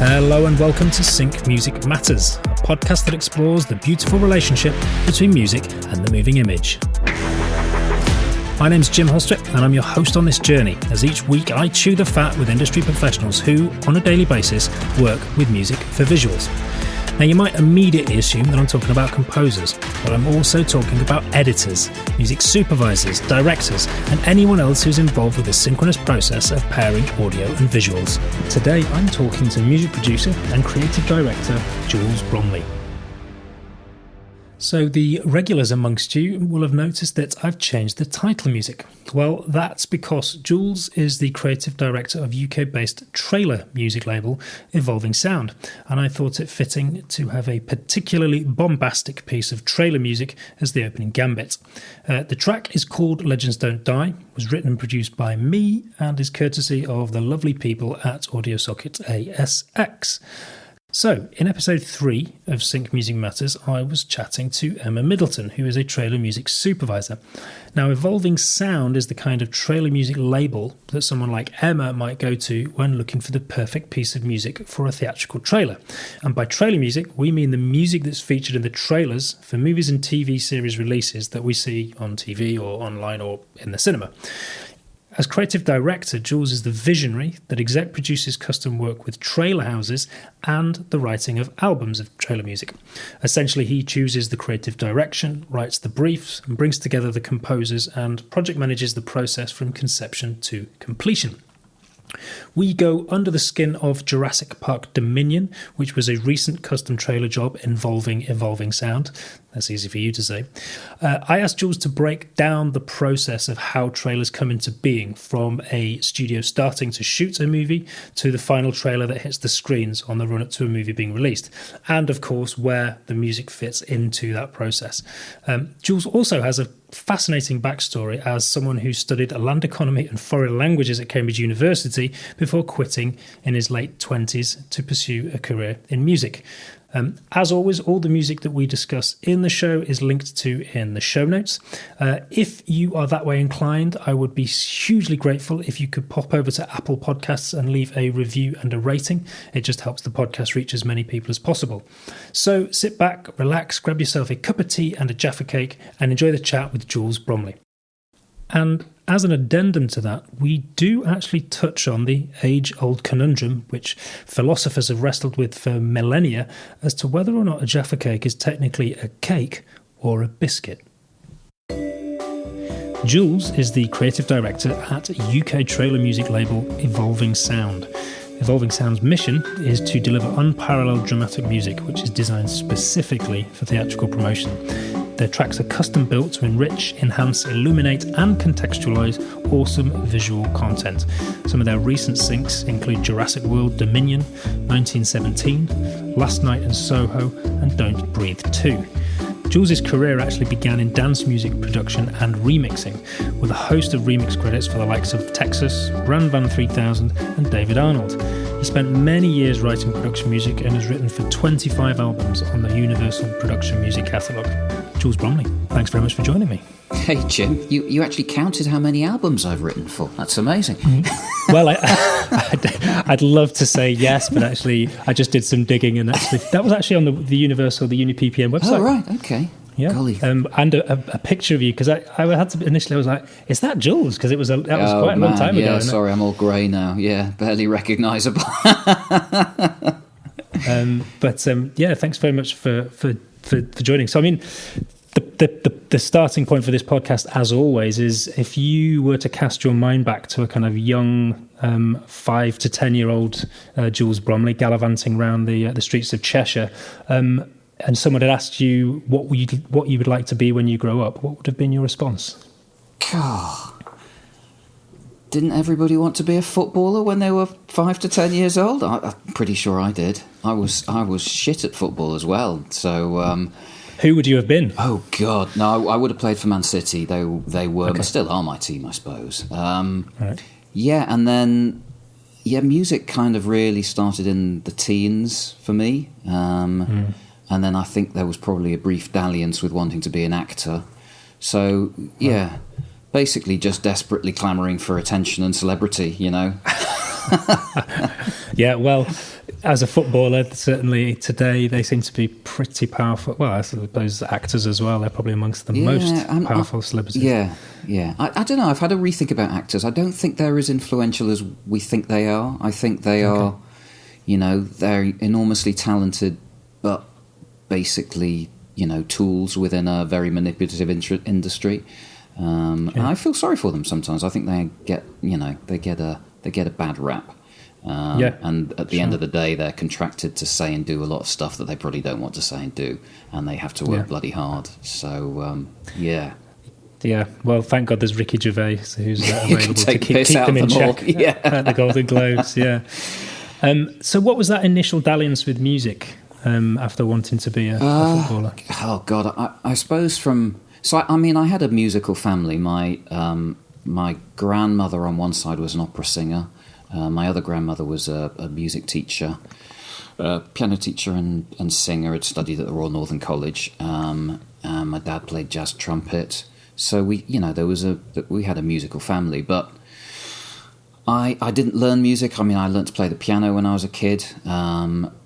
Hello and welcome to Sync Music Matters, a podcast that explores the beautiful relationship between music and the moving image. My name's Jim Holstrip and I'm your host on this journey, as each week I chew the fat with industry professionals who, on a daily basis, work with music for visuals. Now you might immediately assume that I'm talking about composers, but I'm also talking about editors, music supervisors, directors, and anyone else who's involved with the synchronous process of pairing audio and visuals. Today I'm talking to music producer and creative director Jules Bromley. So the regulars amongst you will have noticed that I've changed the title music. Well, that's because Jules is the creative director of UK-based trailer music label Evolving Sound, and I thought it fitting to have a particularly bombastic piece of trailer music as the opening gambit. The track is called Legends Don't Die, was written and produced by me, and is courtesy of the lovely people at AudioSocket ASX. So, in episode 3 of Sync Music Matters, I was chatting to Emma Middleton, who is a trailer music supervisor. Now, Evolving Sound is the kind of trailer music label that someone like Emma might go to when looking for the perfect piece of music for a theatrical trailer. And by trailer music, we mean the music that's featured in the trailers for movies and TV series releases that we see on TV or online or in the cinema. As creative director, Jules is the visionary that exec produces custom work with trailer houses and the writing of albums of trailer music. Essentially, he chooses the creative direction, writes the briefs, and brings together the composers and project manages the process from conception to completion. We go under the skin of Jurassic Park Dominion, which was a recent custom trailer job involving Evolving Sound. That's easy for you to say. I asked Jules to break down the process of how trailers come into being, from a studio starting to shoot a movie to the final trailer that hits the screens on the run-up to a movie being released, and of course where the music fits into that process. Jules also has a fascinating backstory as someone who studied land economy and foreign languages at Cambridge University before quitting in his late 20s to pursue a career in music. As always, all the music that we discuss in the show is linked to in the show notes. If you are that way inclined, I would be hugely grateful if you could pop over to Apple Podcasts and leave a review and a rating. It just helps the podcast reach as many people as possible. So sit back, relax, grab yourself a cup of tea and a Jaffa cake and enjoy the chat with Jules Bromley. And as an addendum to that, we do actually touch on the age-old conundrum which philosophers have wrestled with for millennia as to whether or not a Jaffa cake is technically a cake or a biscuit. Jules is the creative director at UK trailer music label Evolving Sound. Evolving Sound's mission is to deliver unparalleled dramatic music which is designed specifically for theatrical promotion. Their tracks are custom built to enrich, enhance, illuminate and contextualise awesome visual content. Some of their recent syncs include Jurassic World, Dominion, 1917, Last Night in Soho and Don't Breathe 2. Jules' career actually began in dance music production and remixing, with a host of remix credits for the likes of Texas, Bran 3000 and David Arnold. He spent many years writing production music and has written for 25 albums on the Universal Production Music Catalogue. Jules Bromley, thanks very much for joining me. Hey Jim, you actually counted how many albums I've written for. That's amazing. Mm-hmm. Well, I'd love to say yes, but actually I just did some digging and actually that was actually on the Universal, the UniPPN website. Oh, right, okay. Yeah, golly. And a picture of you, because I had to initially, I was like, is that Jules? Because that was quite a long time ago. Yeah, sorry, I'm all grey now. Yeah, barely recognisable. Yeah, thanks very much for joining. So, I mean, the starting point for this podcast, as always, is if you were to cast your mind back to a kind of young 5 to 10-year-old Jules Bromley gallivanting around the streets of Cheshire, and someone had asked you what you would like to be when you grow up, what would have been your response? God. Didn't everybody want to be a footballer when they were 5 to 10 years old? I'm pretty sure I did. I was shit at football as well. So, who would you have been? Oh God, no! I would have played for Man City. They were, okay. Still are my team, I suppose. Right. Yeah, and then music kind of really started in the teens for me. And then I think there was probably a brief dalliance with wanting to be an actor. So basically just desperately clamouring for attention and celebrity, you know. Yeah, well, as a footballer, certainly today they seem to be pretty powerful. Well, I suppose actors as well. They're probably amongst the most powerful celebrities. Yeah. I don't know. I've had a rethink about actors. I don't think they're as influential as we think they are. I think they are, they're enormously talented, but basically, tools within a very manipulative industry. And I feel sorry for them sometimes. I think they get a bad rap. And at the end of the day, they're contracted to say and do a lot of stuff that they probably don't want to say and do, and they have to work bloody hard. So, Yeah, well, thank God there's Ricky Gervais, who's available to keep them in check at the Golden Globes. So what was that initial dalliance with music after wanting to be a footballer? Oh, God, I suppose I had a musical family. My grandmother on one side was an opera singer. My other grandmother was a music teacher, piano teacher and singer. Had studied at the Royal Northern College. My dad played jazz trumpet. So we had a musical family. But I didn't learn music. I learned to play the piano when I was a kid,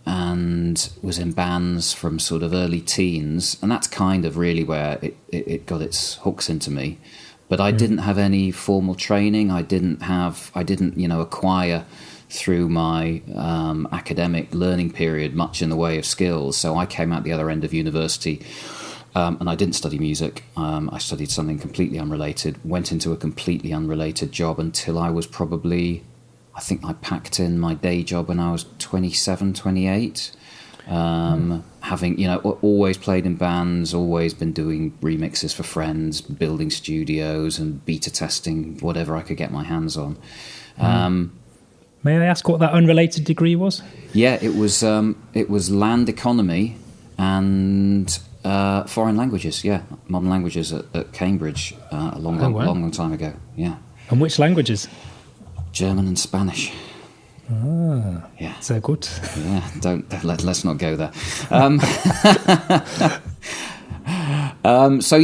and was in bands from sort of early teens. And that's kind of really where it got its hooks into me. But I didn't have any formal training. I didn't acquire through my academic learning period much in the way of skills. So I came out the other end of university, and I didn't study music. I studied something completely unrelated, went into a completely unrelated job until I was probably, I think I packed in my day job when I was 27, 28. Having always played in bands, always been doing remixes for friends, building studios and beta testing whatever I could get my hands on. May I ask what that unrelated degree was? Yeah, it was land economy and foreign languages. Yeah, modern languages at Cambridge a long time ago. Yeah. And which languages? German and Spanish. Yeah, so good. Yeah, let's not go there. So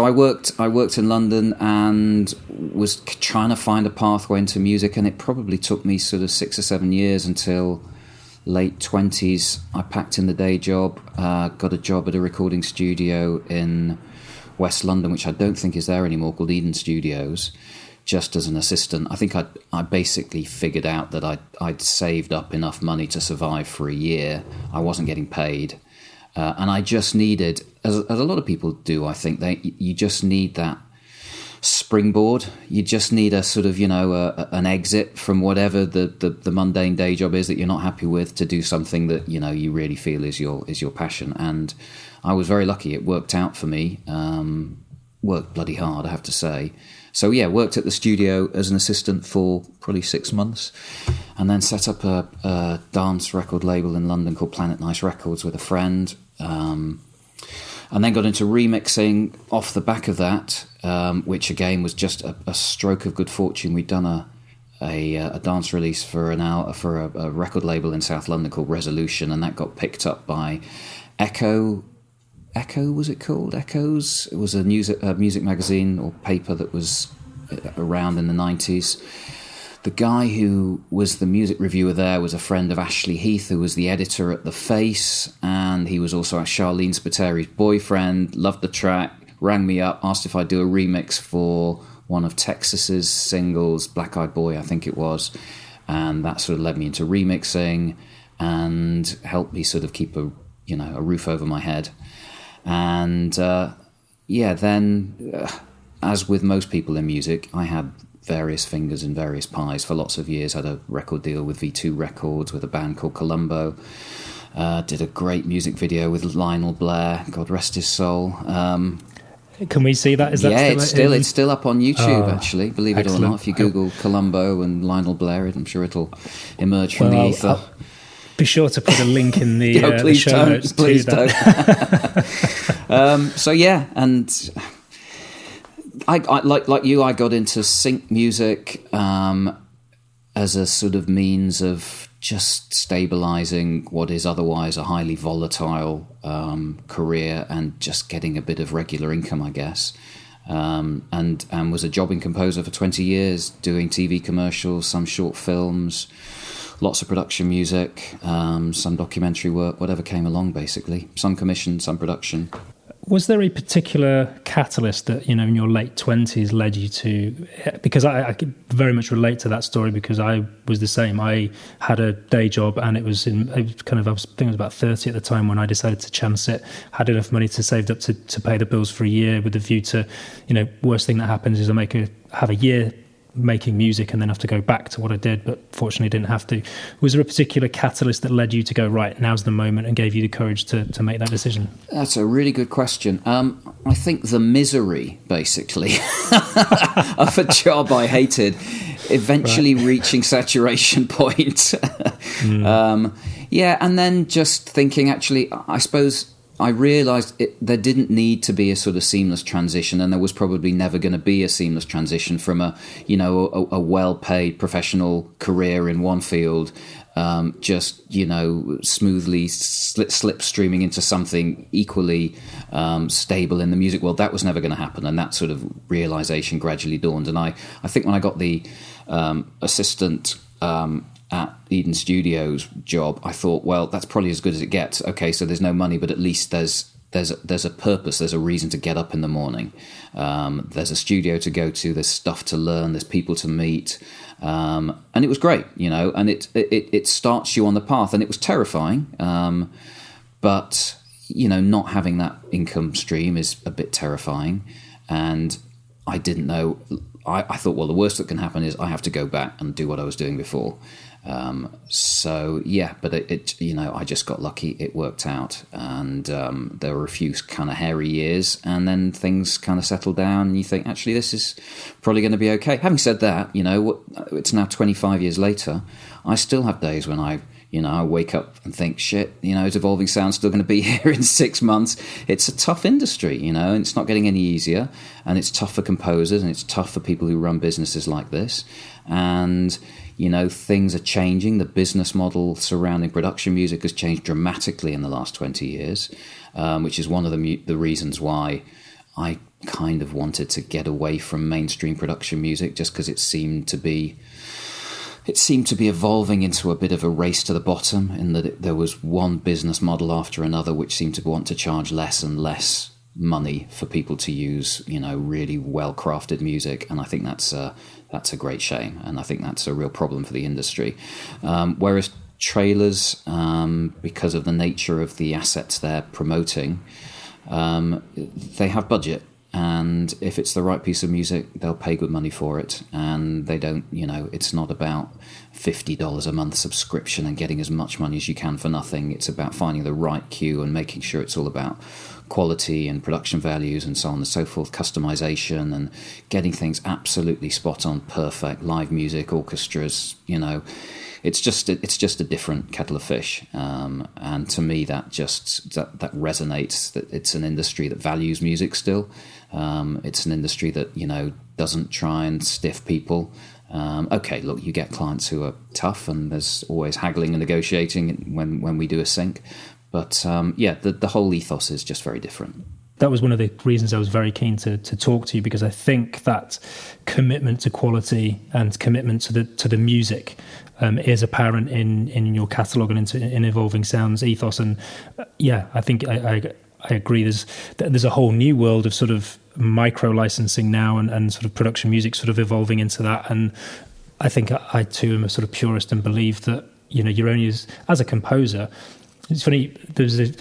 I worked in London and was trying to find a pathway into music, and it probably took me sort of 6 or 7 years until late 20s. I packed in the day job, got a job at a recording studio in West London, which I don't think is there anymore, called Eden Studios. Just as an assistant. I think I basically figured out that I'd saved up enough money to survive for a year. I wasn't getting paid. And I just needed, as a lot of people do, I think, you just need that springboard. You just need a sort of, an exit from whatever the mundane day job is that you're not happy with, to do something that, you really feel is your passion. And I was very lucky. It worked out for me. Worked bloody hard, I have to say. So worked at the studio as an assistant for probably 6 months, and then set up a dance record label in London called Planet Nice Records with a friend, and then got into remixing off the back of that, which again was just a stroke of good fortune. We'd done a dance release for a record label in South London called Resolution, and that got picked up by Echo, was it called? Echoes? It was a music magazine or paper that was around in the 90s. The guy who was the music reviewer there was a friend of Ashley Heath, who was the editor at The Face, and he was also Charlene Spateri's boyfriend. Loved the track, rang me up, asked if I'd do a remix for one of Texas's singles, Black Eyed Boy, I think it was. And that sort of led me into remixing and helped me sort of keep a roof over my head. And then, as with most people in music, I had various fingers in various pies for lots of years. Had a record deal with V2 Records with a band called Columbo. Did a great music video with Lionel Blair, God rest his soul. Can we see that? Is that it's still up on YouTube, actually, believe it or not. If you Google Columbo and Lionel Blair, I'm sure it'll emerge from the ether. Be sure to put a link in the, please the show notes. Please don't. And I like you, I got into sync music as a sort of means of just stabilising what is otherwise a highly volatile career and just getting a bit of regular income, I guess. and was a jobbing composer for 20 years, doing TV commercials, some short films, lots of production music, some documentary work, whatever came along, basically. Some commission, some production. Was there a particular catalyst that, in your late 20s led you to... Because I could very much relate to that story, because I was the same. I had a day job, and I think I was about 30 at the time when I decided to chance it. Had enough money to save up to pay the bills for a year, with a view to, worst thing that happens is I have a year making music and then have to go back to what I did, but fortunately didn't have to. Was there a particular catalyst that led you to go, right, now's the moment, and gave you the courage to make that decision? That's a really good question. I think the misery, basically, of a job I hated, eventually reaching saturation point. And then just thinking, actually, I suppose I realised there didn't need to be a sort of seamless transition, and there was probably never going to be a seamless transition from a well-paid professional career in one field, smoothly slipstreaming into something equally stable in the music world. That was never going to happen, and that sort of realisation gradually dawned. And I think when I got the assistant at Eden Studios job, I thought, well, that's probably as good as it gets. Okay, so there's no money, but at least there's a purpose, there's a reason to get up in the morning. There's a studio to go to, there's stuff to learn, there's people to meet, and it was great, and it starts you on the path, and it was terrifying, but not having that income stream is a bit terrifying, and I didn't know. I thought, well, the worst that can happen is I have to go back and do what I was doing before. But I just got lucky. It worked out, and there were a few kind of hairy years, and then things kind of settled down, and you think, actually, this is probably going to be okay. Having said that, it's now 25 years later. I still have days when I wake up and think, shit, is Evolving Sound still going to be here in 6 months? It's a tough industry, and it's not getting any easier, and it's tough for composers, and it's tough for people who run businesses like this, and things are changing. The business model surrounding production music has changed dramatically in the last 20 years, which is one of the reasons why I kind of wanted to get away from mainstream production music, just because it seemed to be evolving into a bit of a race to the bottom, in that there was one business model after another which seemed to want to charge less and less money for people to use, really well-crafted music. And I think that's a great shame, and I think that's a real problem for the industry. Whereas trailers, because of the nature of the assets they're promoting, they have budget. And if it's the right piece of music, they'll pay good money for it. And they don't, it's not about $50 a month subscription and getting as much money as you can for nothing. It's about finding the right cue and making sure it's all about quality and production values and so on and so forth, customization, and getting things absolutely spot on, perfect, live music, orchestras, It's just a different kettle of fish, and to me that resonates. That it's an industry that values music still. It's an industry that doesn't try and stiff people. Okay, look, you get clients who are tough, and there's always haggling and negotiating when we do a sync. But the whole ethos is just very different. That was one of the reasons I was very keen to talk to you, because I think that commitment to quality and commitment to the music is apparent in your catalogue and in Evolving Sound's ethos. And I think I agree. There's a whole new world of sort of micro licensing now, and sort of production music sort of evolving into that. And I think I too am a sort of purist and believe that you're only as a composer. It's funny,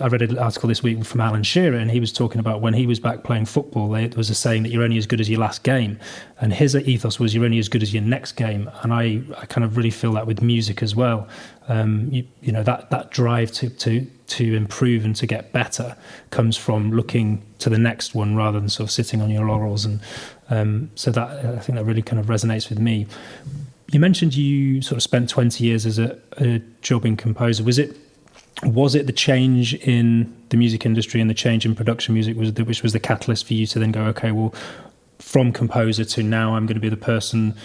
I read an article this week from Alan Shearer, and he was talking about when he was back playing football, there was a saying that you're only as good as your last game. And his ethos was you're only as good as your next game. And I kind of really feel that with music as well. That drive to improve and to get better comes from looking to the next one rather than sort of sitting on your laurels. And so that, I think that really kind of resonates with me. You mentioned you sort of spent 20 years as a jobbing composer. Was it the change in the music industry and the change in production music which was the catalyst for you to then go, okay, well, from composer to now I'm going to be the person,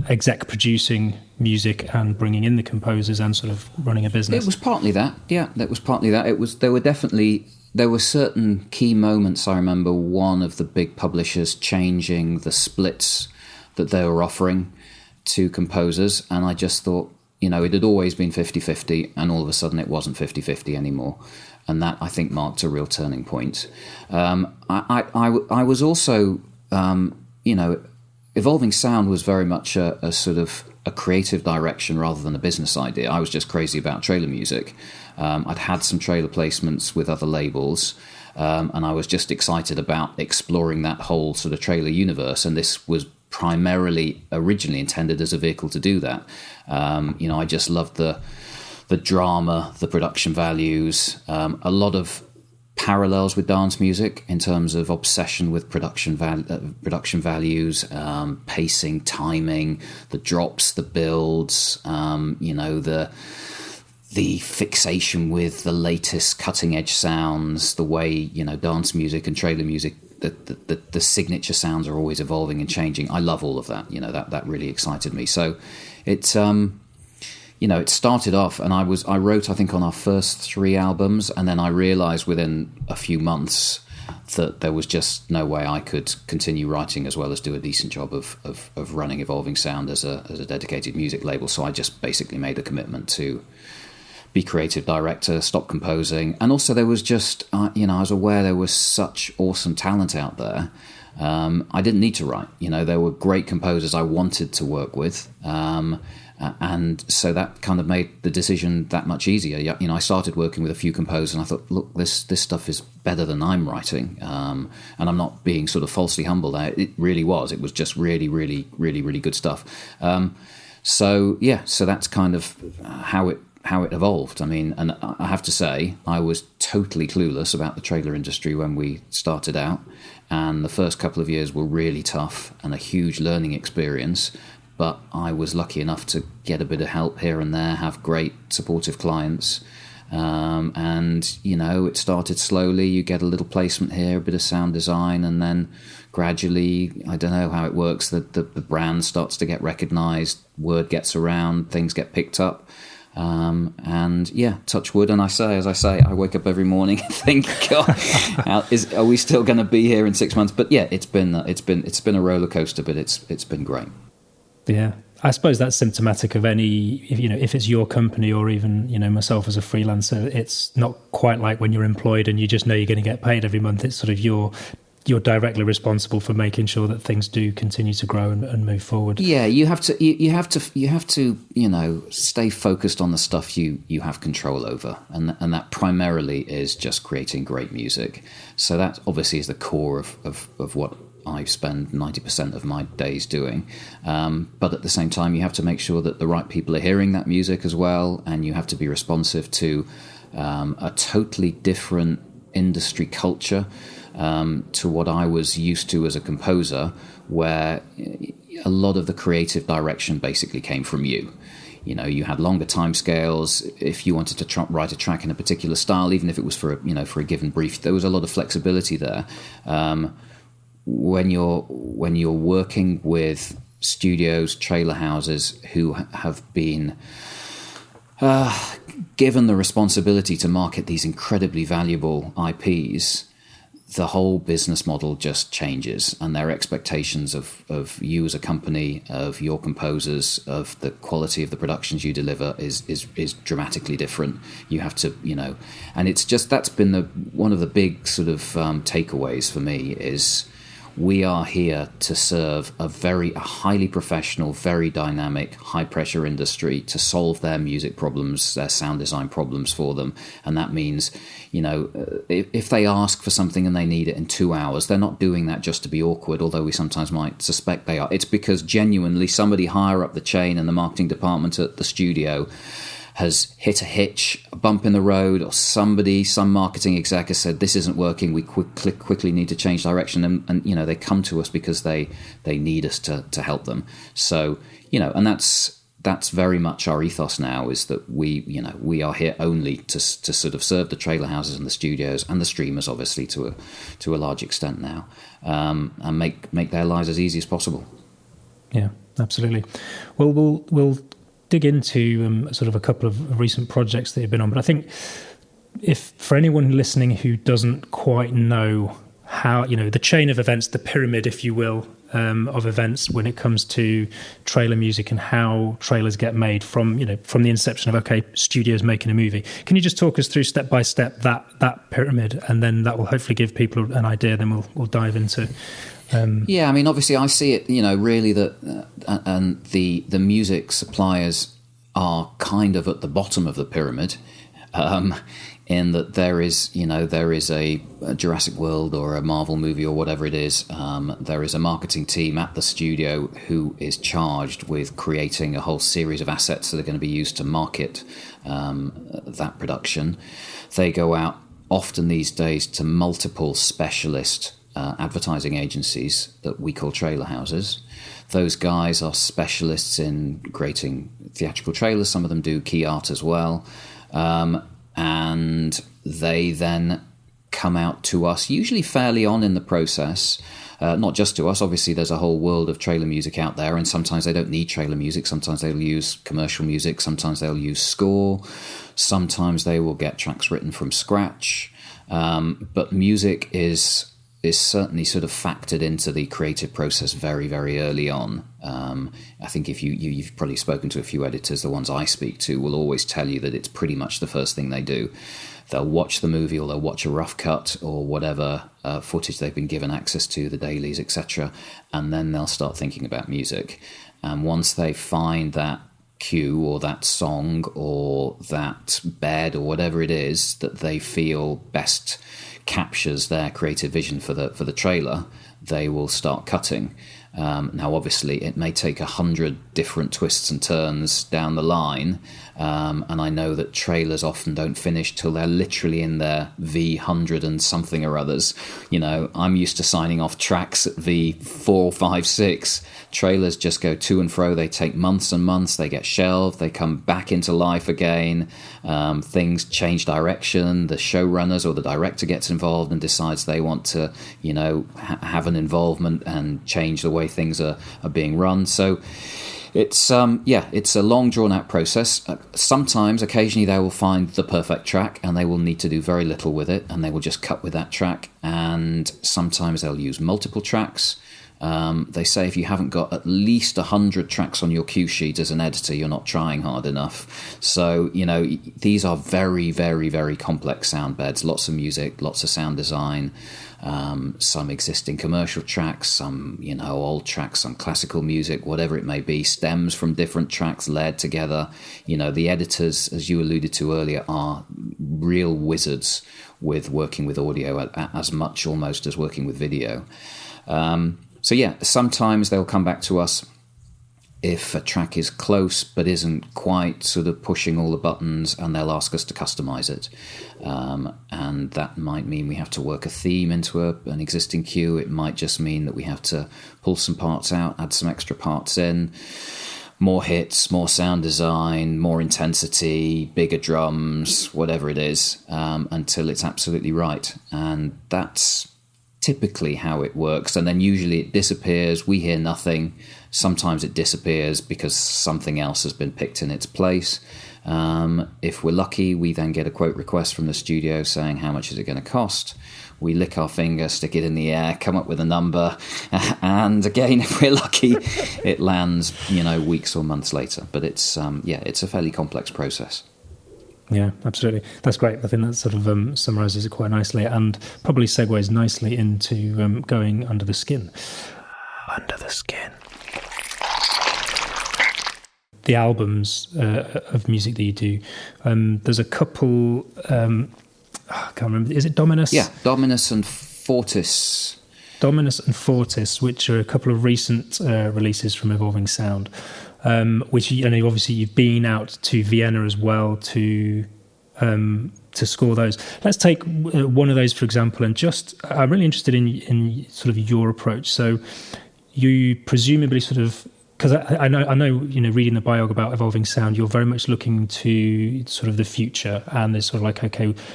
exec producing music and bringing in the composers and sort of running a business? It was partly that. Yeah, that was partly that. There were definitely there were certain key moments. I remember one of the big publishers changing the splits that they were offering to composers, and I just thought, it had always been 50-50, and all of a sudden it wasn't 50-50 anymore. And that, I think, marked a real turning point. I was also, Evolving Sound was very much a sort of a creative direction rather than a business idea. I was just crazy about trailer music. I'd had some trailer placements with other labels, and I was just excited about exploring that whole sort of trailer universe, and this was primarily originally intended as a vehicle to do that. I just loved the drama, the production values, a lot of parallels with dance music in terms of obsession with production values, pacing, timing, the drops, the builds, the fixation with the latest cutting edge sounds, the way dance music and trailer music, the signature sounds are always evolving and changing. I love all of that. That really excited me. So it's it started off, and I wrote, I think, on our first 3 albums, and then I realised within a few months that there was just no way I could continue writing as well as do a decent job of running Evolving Sound as a dedicated music label. So I just basically made a commitment to be creative director, stop composing, and also there was just I was aware there was such awesome talent out there. I didn't need to write. There were great composers I wanted to work with. And so that kind of made the decision that much easier. I started working with a few composers, and I thought, look, this stuff is better than I'm writing. And I'm not being sort of falsely humble there. It really was. It was just really, really, really, really good stuff. So that's kind of how it evolved. I mean, and I have to say, I was totally clueless about the trailer industry when we started out. And the first couple of years were really tough and a huge learning experience. But I was lucky enough to get a bit of help here and there, have great supportive clients. And it started slowly. You get a little placement here, a bit of sound design, and then gradually, I don't know how it works, the brand starts to get recognised, word gets around, things get picked up. Touch wood. And as I say, I wake up every morning and think, God, are we still going to be here in 6 months? But yeah, it's been a roller coaster, but it's been great. Yeah, I suppose that's symptomatic of any, if it's your company or even, myself as a freelancer, it's not quite like when you're employed and you just know you're going to get paid every month. It's sort of you're directly responsible for making sure that things do continue to grow and move forward. Yeah, you have to stay focused on the stuff you have control over, and that primarily is just creating great music. So that obviously is the core of what I spend 90% of my days doing. But at the same time, you have to make sure that the right people are hearing that music as well, and you have to be responsive to a totally different industry culture to what I was used to as a composer, where a lot of the creative direction basically came from you. You had longer timescales. If you wanted to write a track in a particular style, even if it was for a given brief, there was a lot of flexibility there. When you're working with studios, trailer houses who have been given the responsibility to market these incredibly valuable IPs, the whole business model just changes, and their expectations of you as a company, of your composers, of the quality of the productions you deliver is dramatically different. You have to, and it's just, that's been one of the big sort of takeaways for me is we are here to serve a highly professional, very dynamic, high-pressure industry to solve their music problems, their sound design problems for them. And that means, if they ask for something and they need it in 2 hours, they're not doing that just to be awkward, although we sometimes might suspect they are. It's because genuinely somebody higher up the chain in the marketing department at the studio has hit a hitch, a bump in the road, or some marketing exec has said, this isn't working, we quickly need to change direction, and they come to us because they need us to help them. So, and that's very much our ethos now, is that we are here only to sort of serve the trailer houses and the studios and the streamers, obviously, to a large extent now, and make their lives as easy as possible. Yeah, absolutely. Well, we'll dig into sort of a couple of recent projects that you've been on, but I think if for anyone listening who doesn't quite know how, the chain of events, the pyramid, if you will, of events when it comes to trailer music and how trailers get made from the inception of, studios making a movie. Can you just talk us through step by step that pyramid, and then that will hopefully give people an idea, then we'll dive into... Yeah, I mean, obviously I see it, really that and the music suppliers are kind of at the bottom of the pyramid, in that there is a Jurassic World or a Marvel movie or whatever it is. There is a marketing team at the studio who is charged with creating a whole series of assets that are going to be used to market that production. They go out often these days to multiple specialist advertising agencies that we call trailer houses. Those guys are specialists in creating theatrical trailers. Some of them do key art as well. And they then come out to us, usually fairly on in the process. Not just to us, obviously there's a whole world of trailer music out there, and sometimes they don't need trailer music, sometimes they'll use commercial music, sometimes they'll use score, sometimes they will get tracks written from scratch. But music is certainly sort of factored into the creative process very, very early on. I think if you've probably spoken to a few editors, the ones I speak to will always tell you that it's pretty much the first thing they do. They'll watch the movie, or they'll watch a rough cut or whatever footage they've been given access to, the dailies, etc., and then they'll start thinking about music. And once they find that cue or that song or that bed or whatever it is that they feel best captures their creative vision for the trailer, they will start cutting. Now, obviously, it may take 100 different twists and turns down the line, and I know that trailers often don't finish till they're literally in their V100 and something or others. I'm used to signing off tracks at V4, 5, 6. Trailers just go to and fro. They take months and months. They get shelved. They come back into life again. Things change direction. The showrunners or the director gets involved and decides they want to, have an involvement and change the way things are being run. So it's a long drawn out process. Sometimes, occasionally, they will find the perfect track and they will need to do very little with it, and they will just cut with that track. And sometimes they'll use multiple tracks. They say if you haven't got at least 100 tracks on your cue sheet as an editor, you're not trying hard enough. So, these are very, very, very complex sound beds, lots of music, lots of sound design, some existing commercial tracks, some, old tracks, some classical music, whatever it may be, stems from different tracks layered together. The editors, as you alluded to earlier, are real wizards with working with audio as much almost as working with video. So sometimes they'll come back to us if a track is close but isn't quite sort of pushing all the buttons, and they'll ask us to customize it. And that might mean we have to work a theme into an existing cue. It might just mean that we have to pull some parts out, add some extra parts in, more hits, more sound design, more intensity, bigger drums, whatever it is, until it's absolutely right. And that's typically how it works, and then usually it disappears. We hear nothing. Sometimes it disappears because something else has been picked in its place. If we're lucky, we then get a quote request from the studio saying how much is it going to cost. We lick our finger, stick it in the air, come up with a number, and again, if we're lucky, it lands weeks or months later. But it's a fairly complex process. Yeah, absolutely. That's great. I think that sort of summarises it quite nicely, and probably segues nicely into going under the skin. Under the skin. The albums of music that you do. There's a couple. I can't remember. Is it Dominus? Yeah, Dominus and Fortis. Dominus and Fortis, which are a couple of recent releases from Evolving Sound. Which obviously you've been out to Vienna as well to score those. Let's take one of those for example, and I'm really interested in sort of your approach. So you presumably sort of, because I know reading the biog about Evolving Sound, you're very much looking to sort of the future, and there's sort of like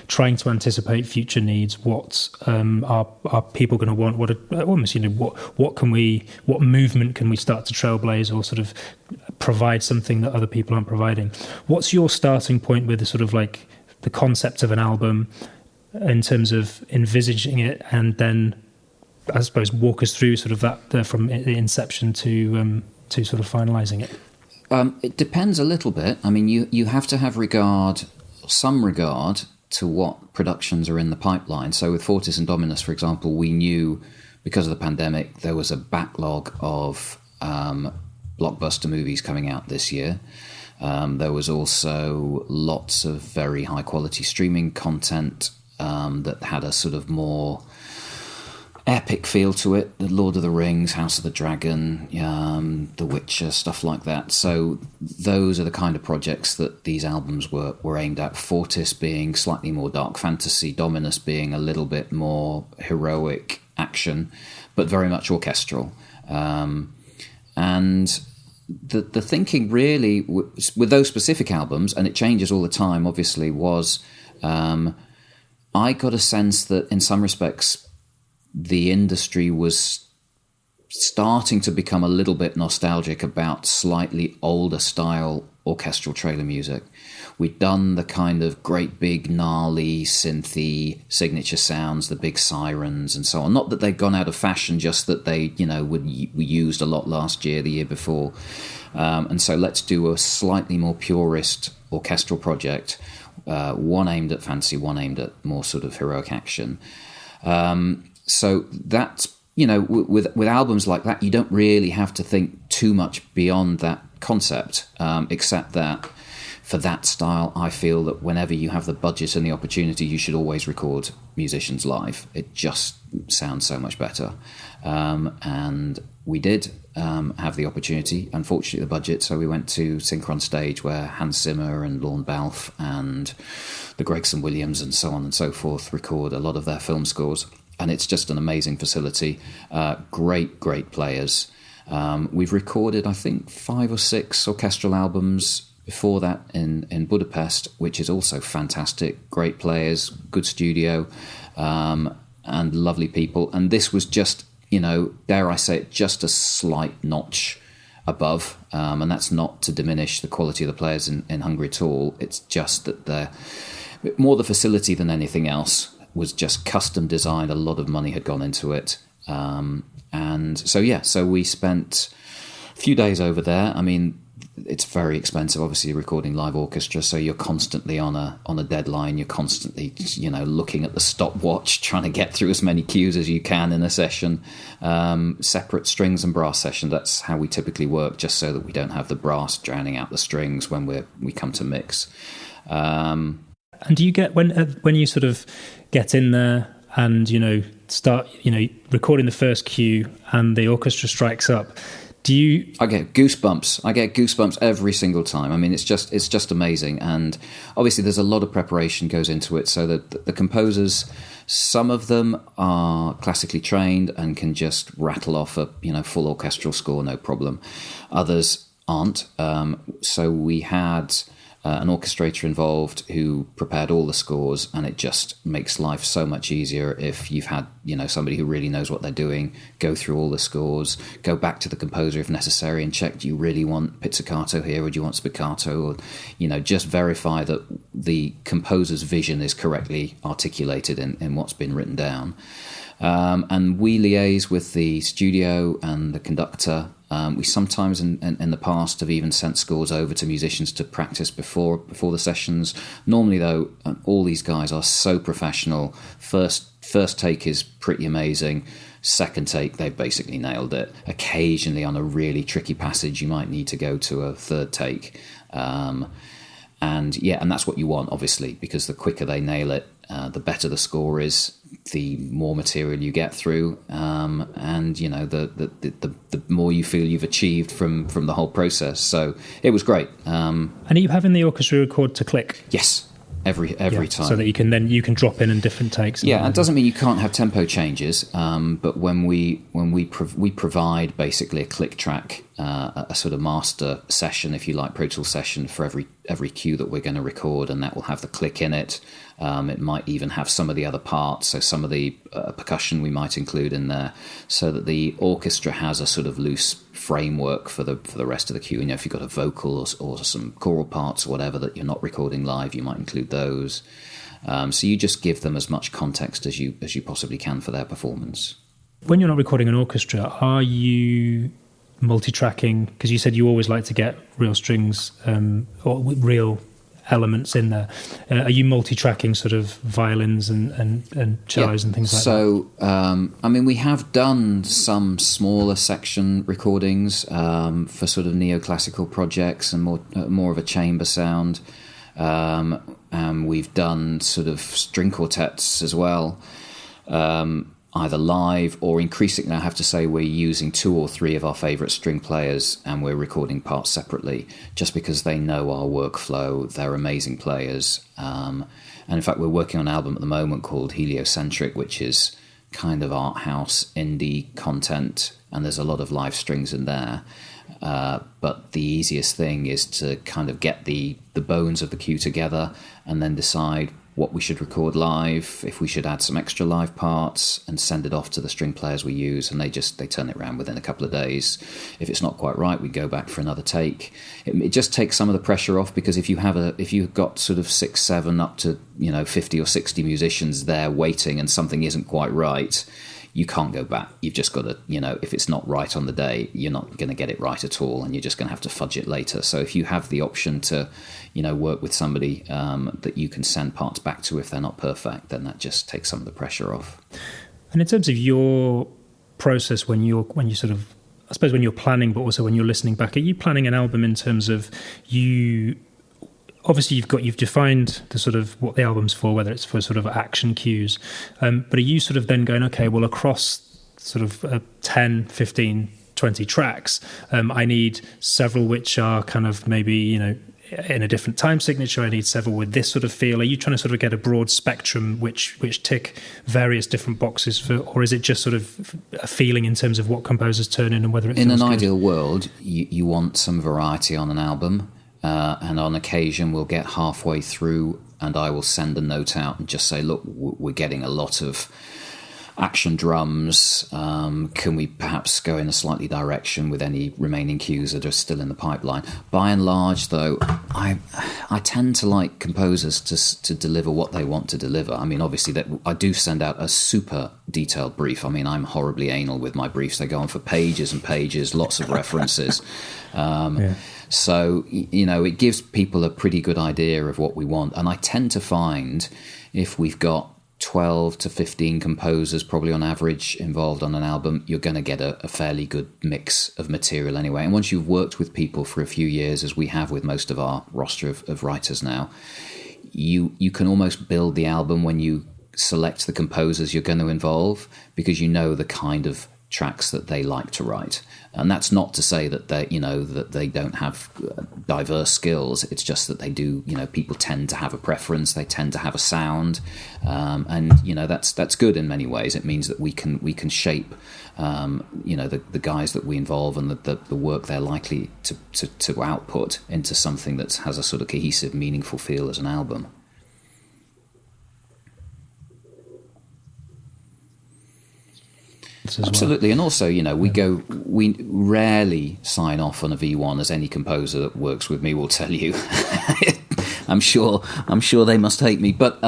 trying to anticipate future needs. What are people going to want? What movement can we start to trailblaze or sort of provide something that other people aren't providing? What's your starting point with the sort of like the concept of an album in terms of envisaging it, and then I suppose walk us through sort of that from the inception to sort of finalising it. It depends a little bit. I mean, you have to have some regard to what productions are in the pipeline. So with Fortis and Dominus, for example, we knew because of the pandemic there was a backlog of blockbuster movies coming out this year. There was also lots of very high quality streaming content that had a sort of more epic feel to it. The Lord of the Rings, House of the Dragon, The Witcher, stuff like that. So those are the kind of projects that these albums were aimed at. Fortis being slightly more dark fantasy, Dominus being a little bit more heroic action, but very much orchestral. And the thinking really with those specific albums, and it changes all the time, obviously, was I got a sense that in some respects the industry was starting to become a little bit nostalgic about slightly older style orchestral trailer music. We'd done the kind of great big gnarly synthy signature sounds, the big sirens and so on. Not that they'd gone out of fashion, just that they, were used a lot last year, the year before. And so let's do a slightly more purist orchestral project, one aimed at fantasy, one aimed at more sort of heroic action. So that's, with albums like that, you don't really have to think too much beyond that concept, except that for that style, I feel that whenever you have the budget and the opportunity, you should always record musicians live. It just sounds so much better. And we did have the opportunity, unfortunately the budget, so we went to Synchron Stage, where Hans Zimmer and Lorne Balfe and the Gregson Williams and so on and so forth record a lot of their film scores. And it's just an amazing facility. Great players. We've recorded, I think, 5 or 6 orchestral albums before that in Budapest, which is also fantastic. Great players, good studio, and lovely people. And this was just, dare I say it, just a slight notch above. And that's not to diminish the quality of the players in Hungary at all. It's just that they're more the facility than anything else was just custom designed. A lot of money had gone into it. And so we spent a few days over there. I mean, it's very expensive, obviously, recording live orchestra, so you're constantly on a deadline. You're constantly, looking at the stopwatch, trying to get through as many cues as you can in a session. Separate strings and brass session, that's how we typically work, just so that we don't have the brass drowning out the strings when we come to mix. And do you get, when you sort of get in there and, start, recording the first cue and the orchestra strikes up, I get goosebumps every single time. I mean, it's just amazing. And obviously there's a lot of preparation goes into it, so that the composers, some of them are classically trained and can just rattle off a full orchestral score, no problem. Others aren't. So we had an orchestrator involved who prepared all the scores, and it just makes life so much easier if you've had somebody who really knows what they're doing go through all the scores, go back to the composer if necessary and check, do you really want pizzicato here or do you want spiccato, or just verify that the composer's vision is correctly articulated in what's been written down. And we liaise with the studio and the conductor. We sometimes in the past have even sent scores over to musicians to practice before the sessions. Normally, though, all these guys are so professional. First take is pretty amazing. Second take, they've basically nailed it. Occasionally, on a really tricky passage, you might need to go to a third take. And that's what you want, obviously, because the quicker they nail it, the better the score is, the more material you get through, and the more you feel you've achieved from the whole process. So it was great. And are you having the orchestra record to click? Yes, every time, so that you can drop in different takes. Yeah, it doesn't mean you can't have tempo changes, but when we provide basically a click track, a sort of master session, if you like, Pro Tools session for every cue that we're going to record, and that will have the click in it. It might even have some of the other parts, so some of the percussion we might include in there, so that the orchestra has a sort of loose framework for the rest of the cue. If you've got a vocal or some choral parts or whatever that you're not recording live, you might include those. So you just give them as much context as you possibly can for their performance. When you're not recording an orchestra, are you multi-tracking? Because you said you always like to get real strings or real elements in there. Are you multi-tracking sort of violins and cellos and things like that? So, we have done some smaller section recordings for sort of neoclassical projects and more of a chamber sound. And we've done sort of string quartets as well, either live or increasingly, I have to say, we're using 2 or 3 of our favourite string players and we're recording parts separately just because they know our workflow. They're amazing players. And in fact, we're working on an album at the moment called Heliocentric, which is kind of art house indie content, and there's a lot of live strings in there. But the easiest thing is to kind of get the bones of the cue together and then decide what we should record live, if we should add some extra live parts, and send it off to the string players we use, and they turn it around within a couple of days. If it's not quite right, we go back for another take. It just takes some of the pressure off, because if you've got sort of 6, 7 up to 50 or 60 musicians there waiting and something isn't quite right, you can't go back. You've just got to, if it's not right on the day, you're not going to get it right at all, and you're just going to have to fudge it later. So if you have the option to, work with somebody that you can send parts back to if they're not perfect, then that just takes some of the pressure off. And in terms of your process, when you sort of, I suppose when you're planning, but also when you're listening back, are you planning an album in terms of obviously you've defined the sort of what the album's for, whether it's for sort of action cues, but are you sort of then going, okay, well, across sort of 10, 15, 20 tracks, I need several which are kind of maybe, in a different time signature, I need several with this sort of feel. Are you trying to sort of get a broad spectrum which tick various different boxes for, or is it just sort of a feeling in terms of what composers turn in and whether it feels in an good? Ideal world, you want some variety on an album. And on occasion, we'll get halfway through and I will send a note out and just say, look, we're getting a lot of action drums. Can we perhaps go in a slightly direction with any remaining cues that are still in the pipeline? By and large, though, I tend to like composers to deliver what they want to deliver. Obviously, that I do send out a super detailed brief. I'm horribly anal with my briefs. They go on for pages and pages, lots of references. So, it gives people a pretty good idea of what we want. And I tend to find if we've got 12 to 15 composers probably on average involved on an album, you're going to get a fairly good mix of material anyway. And once you've worked with people for a few years, as we have with most of our roster of writers now, you can almost build the album when you select the composers you're going to involve, because you know the kind of tracks that they like to write. And that's not to say that they don't have diverse skills. It's just that they do. People tend to have a preference. They tend to have a sound, and that's good in many ways. It means that we can shape, the guys that we involve and the work they're likely to output into something that has a sort of cohesive, meaningful feel as an album. Absolutely. Well. And also, we rarely sign off on a V1, as any composer that works with me will tell you. I'm sure they must hate me, but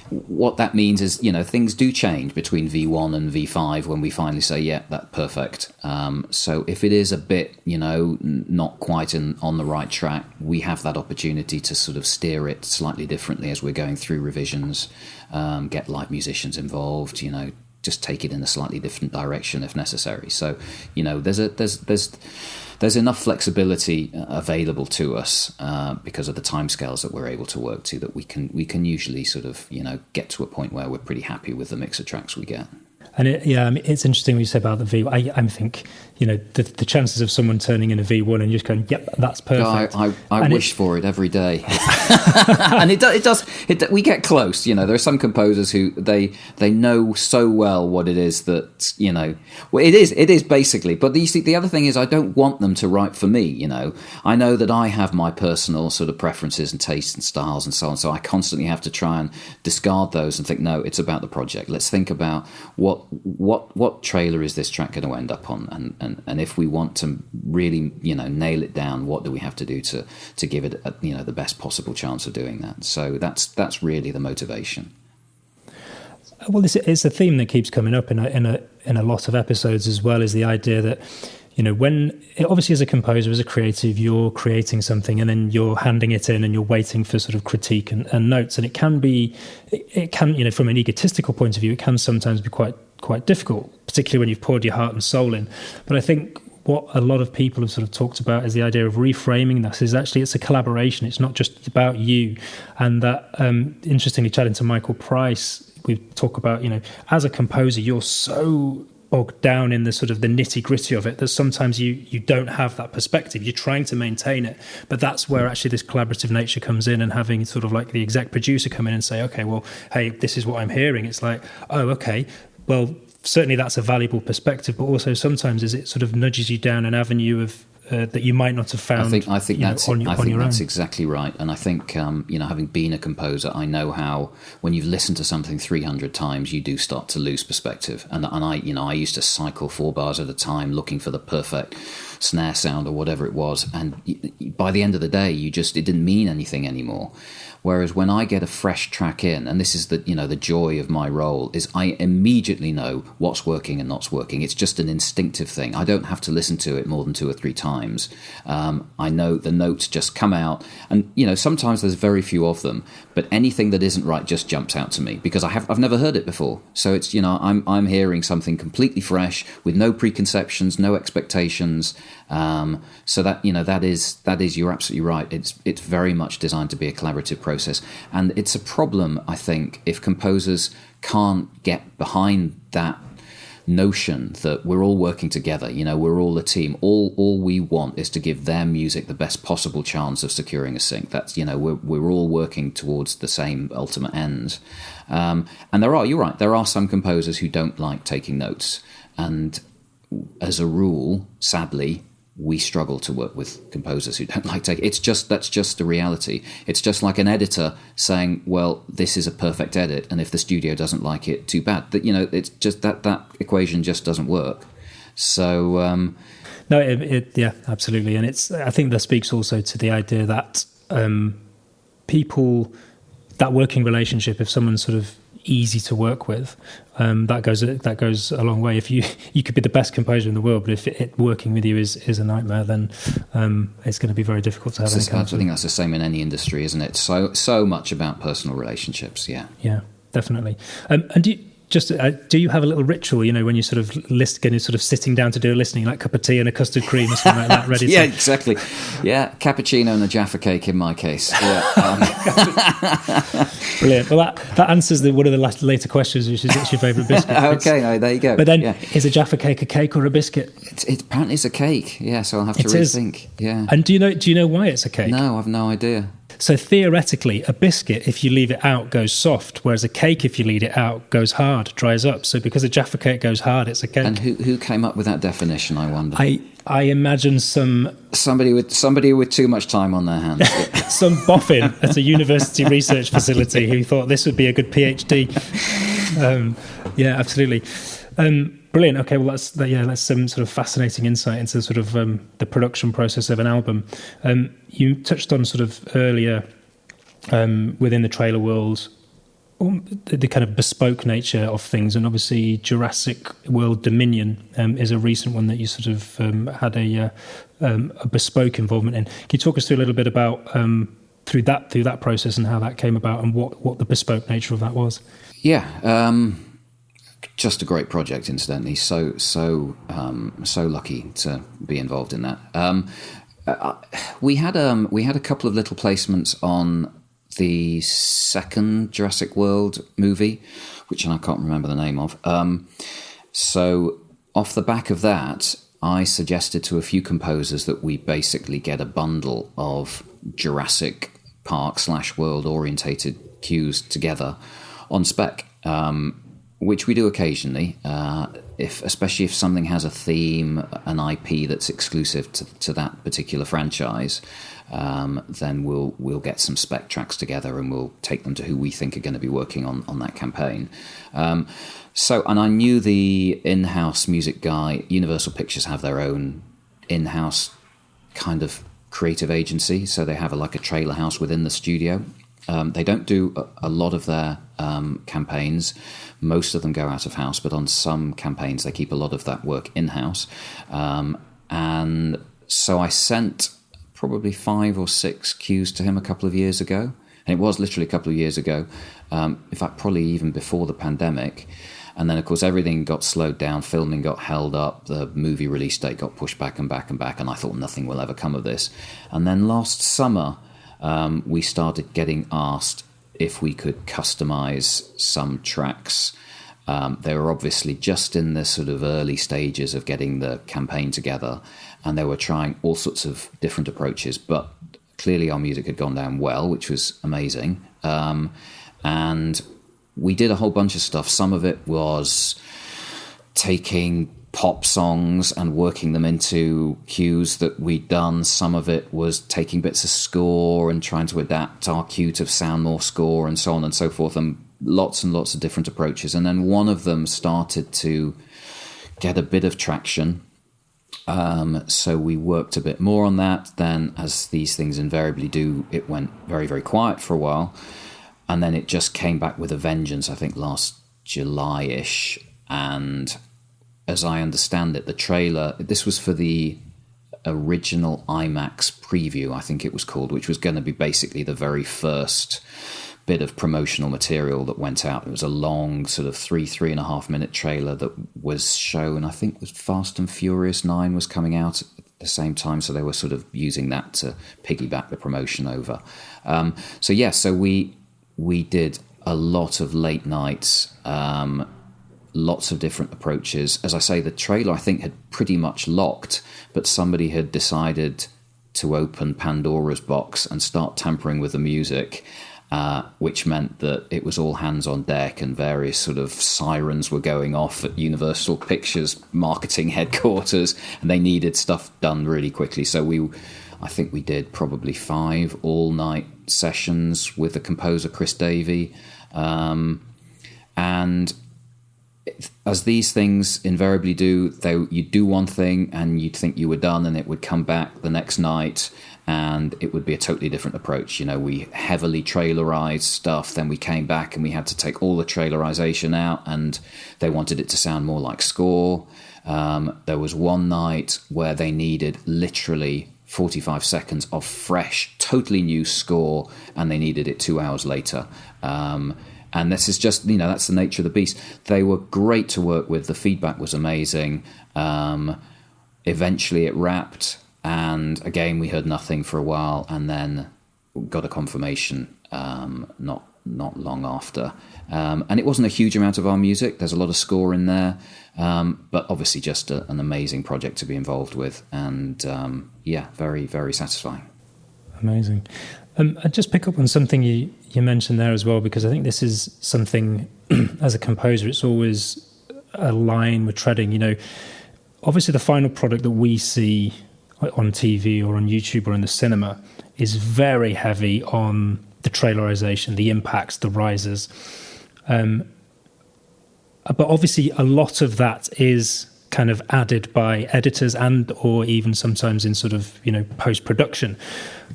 what that means is, things do change between V1 and V5 when we finally say, yeah, that's perfect. So if it is a bit, not quite on the right track, we have that opportunity to sort of steer it slightly differently as we're going through revisions, get live musicians involved, just take it in a slightly different direction if necessary. So, there's enough flexibility available to us because of the timescales that we're able to work to, that we can usually sort of get to a point where we're pretty happy with the mix of tracks we get. And it's interesting what you say about the V. I think the chances of someone turning in a V1 and just going, "Yep, that's perfect." I wish for it every day, and it does. We get close. There are some composers who they know so well what it is that Well, it is basically. But the other thing is, I don't want them to write for me. I know that I have my personal sort of preferences and tastes and styles and so on. So I constantly have to try and discard those and think, no, it's about the project. Let's think about what what trailer is this track going to end up on, and if we want to really nail it down, what do we have to do to give it the best possible chance of doing that? So that's really the motivation. Well, it's a theme that keeps coming up in a lot of episodes, as well as the idea that, when obviously as a composer, as a creative, you're creating something and then you're handing it in and you're waiting for sort of critique and notes, and it can from an egotistical point of view, it can sometimes be quite difficult, particularly when you've poured your heart and soul in. But I think what a lot of people have sort of talked about is the idea of reframing this is actually it's a collaboration. It's not just about you. And that, interestingly, chatting to Michael Price, we talk about, as a composer, you're so bogged down in the sort of the nitty-gritty of it that sometimes you don't have that perspective. You're trying to maintain it, but that's where actually this collaborative nature comes in, and having sort of like the exec producer come in and say, okay, well, hey, this is what I'm hearing. It's like, oh, okay, well, certainly that's a valuable perspective, but also sometimes it sort of nudges you down an avenue of that you might not have found. I think that's exactly right. And I think having been a composer, I know how when you've listened to something 300 times, you do start to lose perspective. And I used to cycle 4 bars at a time looking for the perfect snare sound or whatever it was, and by the end of the day, it didn't mean anything anymore. Whereas when I get a fresh track in, and this is the joy of my role, is I immediately know what's working and not working. It's just an instinctive thing. I don't have to listen to it more than 2 or 3 times. I know the notes just come out, and sometimes there's very few of them, but anything that isn't right just jumps out to me because I've never heard it before. So it's I'm hearing something completely fresh with no preconceptions, no expectations. So that that is you're absolutely right. It's very much designed to be a collaborative process, and it's a problem, I think, if composers can't get behind that notion that we're all working together. We're all a team. All we want is to give their music the best possible chance of securing a sync. That's we're all working towards the same ultimate ends. And you're right, there are some composers who don't like taking notes, and as a rule, sadly, we struggle to work with composers who don't like taking. That's just the reality. It's just like an editor saying, "Well, this is a perfect edit, and if the studio doesn't like it, too bad." That it's just that equation just doesn't work. So no, yeah, absolutely, and I think that speaks also to the idea that people, that working relationship, if someone's sort of easy to work with, that goes a long way. If you could be the best composer in the world, but if it working with you is a nightmare, then it's going to be very difficult to have any kind of... I think that's the same in any industry, isn't it? So much about personal relationships. Yeah, definitely. And do you have a little ritual, when you sort of sitting down to do a listening, like a cup of tea and a custard cream or something like that, ready to... Yeah, exactly. Yeah, cappuccino and a Jaffa cake in my case. Yeah. Brilliant. Well, that answers one of the later questions, which is, what's your favourite biscuit? Okay, there you go. But then, is a Jaffa cake a cake or a biscuit? Apparently it's a cake, yeah, so I'll have to rethink. Yeah. And do you know why it's a cake? No, I've no idea. So theoretically, a biscuit, if you leave it out, goes soft, whereas a cake, if you leave it out, goes hard, dries up. So because a Jaffa cake goes hard, it's a cake. And who came up with that definition, I wonder? I imagine somebody with too much time on their hands. Some boffin at a university research facility who thought this would be a good PhD. Yeah, absolutely. Brilliant. Okay, well, that's some sort of fascinating insight into sort of the production process of an album. You touched on sort of earlier within the trailer world the kind of bespoke nature of things, and obviously Jurassic World Dominion is a recent one that you sort of had a bespoke involvement in. Can you talk us through a little bit about through that process and how that came about and what the bespoke nature of that was? Yeah. Just a great project, incidentally. So lucky to be involved in that. We had a couple of little placements on the second Jurassic World movie, which I can't remember the name of. So off the back of that, I suggested to a few composers that we basically get a bundle of Jurassic Park /World orientated cues together on spec. which we do occasionally, especially if something has a theme, an IP that's exclusive to that particular franchise, then we'll get some spec tracks together and we'll take them to who we think are going to be working on that campaign. And I knew the in-house music guy. Universal Pictures have their own in-house kind of creative agency, so they have a trailer house within the studio. They don't do a lot of their campaigns. Most of them go out of house, but on some campaigns they keep a lot of that work in-house. And so I sent probably 5 or 6 cues to him a couple of years ago. And it was literally a couple of years ago. In fact, probably even before the pandemic. And then, of course, everything got slowed down. Filming got held up. The movie release date got pushed back and back and back. And I thought nothing will ever come of this. And then last summer, we started getting asked if we could customize some tracks. They were obviously just in the sort of early stages of getting the campaign together, and they were trying all sorts of different approaches, but clearly our music had gone down well, which was amazing. And we did a whole bunch of stuff. Some of it was taking pop songs and working them into cues that we'd done. Some of it was taking bits of score and trying to adapt our cue to sound more score, and so on and so forth, and lots of different approaches. And then one of them started to get a bit of traction, so we worked a bit more on that. Then, as these things invariably do, it went very, very quiet for a while, and then it just came back with a vengeance, I think last July-ish. And as I understand it, the trailer, this was for the original IMAX preview, I think it was called, which was going to be basically the very first bit of promotional material that went out. It was a long sort of 3.5 minute trailer that was shown. I think was Fast and Furious 9 was coming out at the same time, so they were sort of using that to piggyback the promotion over. So we did a lot of late nights, lots of different approaches. As I say, the trailer I think had pretty much locked, but somebody had decided to open Pandora's box and start tampering with the music, which meant that it was all hands on deck, and various sort of sirens were going off at Universal Pictures marketing headquarters, and they needed stuff done really quickly. So I think we did probably 5 all-night sessions with the composer Chris Davey, and as these things invariably do, you'd do one thing and you'd think you were done, and it would come back the next night and it would be a totally different approach. You know, we heavily trailerized stuff, then we came back and we had to take all the trailerization out, and they wanted it to sound more like score. There was one night where they needed literally 45 seconds of fresh, totally new score, and they needed it 2 hours later. And this is just, that's the nature of the beast. They were great to work with. The feedback was amazing. Eventually it wrapped, and again, we heard nothing for a while, and then got a confirmation not long after. And it wasn't a huge amount of our music. There's a lot of score in there, but obviously just an amazing project to be involved with. And very, very satisfying. Amazing. I'd just pick up on something you mentioned there as well, because I think this is something, as a composer, it's always a line we're treading. Obviously the final product that we see on TV or on YouTube or in the cinema is very heavy on the trailerization, the impacts, the rises. But obviously a lot of that is kind of added by editors and or even sometimes in sort of, post-production.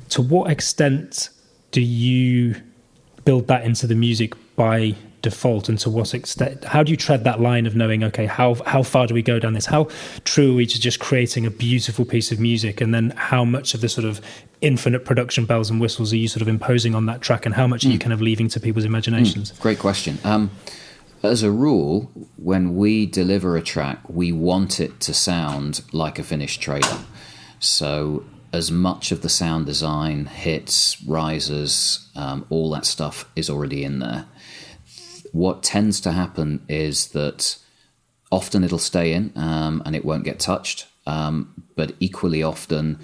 To what extent do you build that into the music by default, and to what extent, how do you tread that line of knowing, okay, how far do we go down this? How true are we to just creating a beautiful piece of music, and then how much of the sort of infinite production bells and whistles are you sort of imposing on that track, and how much are you kind of leaving to people's imaginations? Great question. As a rule, when we deliver a track, we want it to sound like a finished trailer. So as much of the sound design, hits, risers, all that stuff is already in there. What tends to happen is that often it'll stay in and it won't get touched, but equally often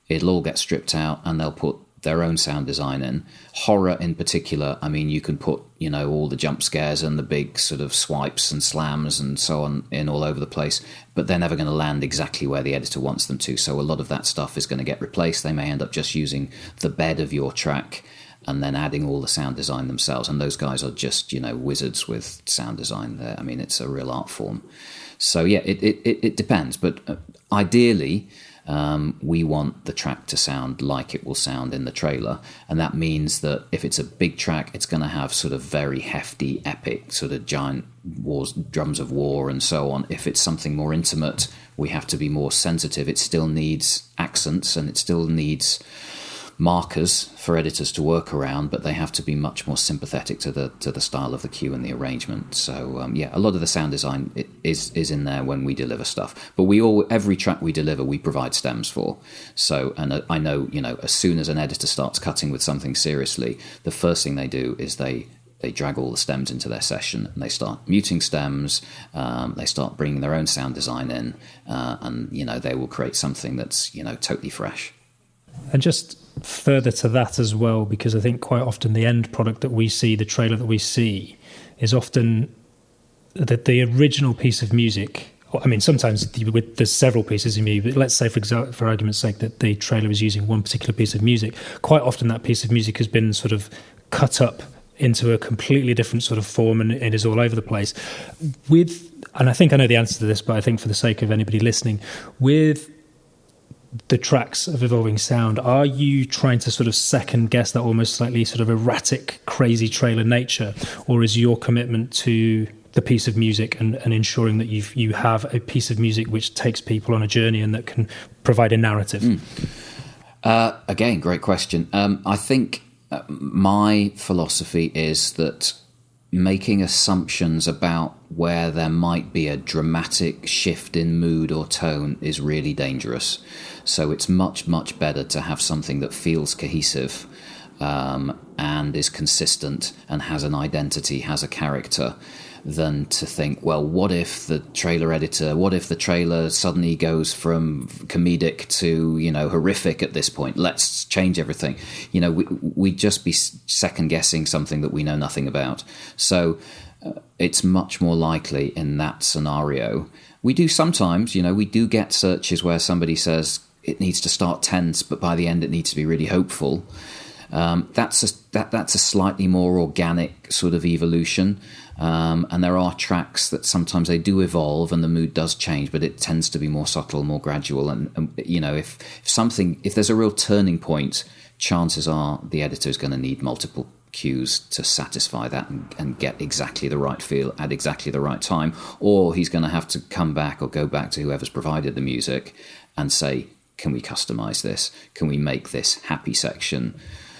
it'll all get stripped out and they'll put their own sound design in. Horror in particular, I mean, you can put, all the jump scares and the big sort of swipes and slams and so on in all over the place, but they're never going to land exactly where the editor wants them to. So a lot of that stuff is going to get replaced. They may end up just using the bed of your track and then adding all the sound design themselves. And those guys are just, wizards with sound design there. I mean, it's a real art form. So yeah, it depends. But ideally, we want the track to sound like it will sound in the trailer, and that means that if it's a big track, it's going to have sort of very hefty, epic, sort of giant drums of war and so on. If it's something more intimate, we have to be more sensitive. It still needs accents and it still needs markers for editors to work around, but they have to be much more sympathetic to the style of the cue and the arrangement. So a lot of the sound design is in there when we deliver stuff. But every track we deliver, we provide stems for. So, and I know, as soon as an editor starts cutting with something seriously, the first thing they do is they drag all the stems into their session and they start muting stems. They start bringing their own sound design in, and they will create something that's totally fresh. And just further to that as well, because I think quite often the end product that we see, the trailer that we see, is often that the original piece of music. I mean, sometimes there's several pieces of music, but let's say, for argument's sake, that the trailer is using one particular piece of music. Quite often that piece of music has been sort of cut up into a completely different sort of form, and it is all over the place. And I think I know the answer to this, but I think for the sake of anybody listening, with the tracks of Evolving Sound, are you trying to sort of second guess that almost slightly sort of erratic, crazy trailer nature, or is your commitment to the piece of music and ensuring that you have a piece of music which takes people on a journey and that can provide a narrative? Again, great question. I think my philosophy is that making assumptions about where there might be a dramatic shift in mood or tone is really dangerous. So it's much, much better to have something that feels cohesive and is consistent and has an identity, has a character, than to think, well, what if the trailer suddenly goes from comedic to, horrific at this point? Let's change everything. We'd just be second guessing something that we know nothing about. So it's much more likely in that scenario. We do sometimes, we do get searches where somebody says it needs to start tense, but by the end it needs to be really hopeful. That's a slightly more organic sort of evolution. And there are tracks that sometimes they do evolve and the mood does change, but it tends to be more subtle, more gradual. And if there's a real turning point, chances are the editor is going to need multiple cues to satisfy that and get exactly the right feel at exactly the right time. Or he's going to have to come back or go back to whoever's provided the music and say, can we customize this? Can we make this happy section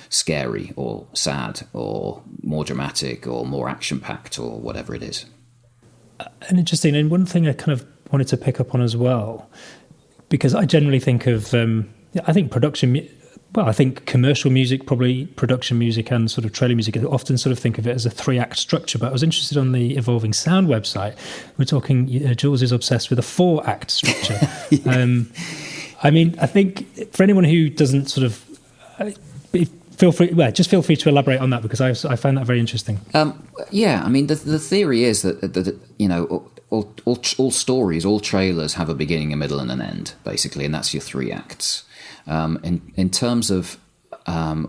scary or sad or more dramatic or more action-packed or whatever it is? And interesting, and one thing I kind of wanted to pick up on as well, because I generally think of, I think commercial music, probably production music and sort of trailer music, I often sort of think of it as a 3-act structure, but I was interested on the Evolving Sound website. We're talking, Jules is obsessed with a 4-act structure. Yeah. I mean, I think for anyone who doesn't sort of... feel free to elaborate on that, because I find that very interesting. I mean, the theory is that all stories, all trailers have a beginning, a middle, and an end, basically, and that's your 3 acts. In terms of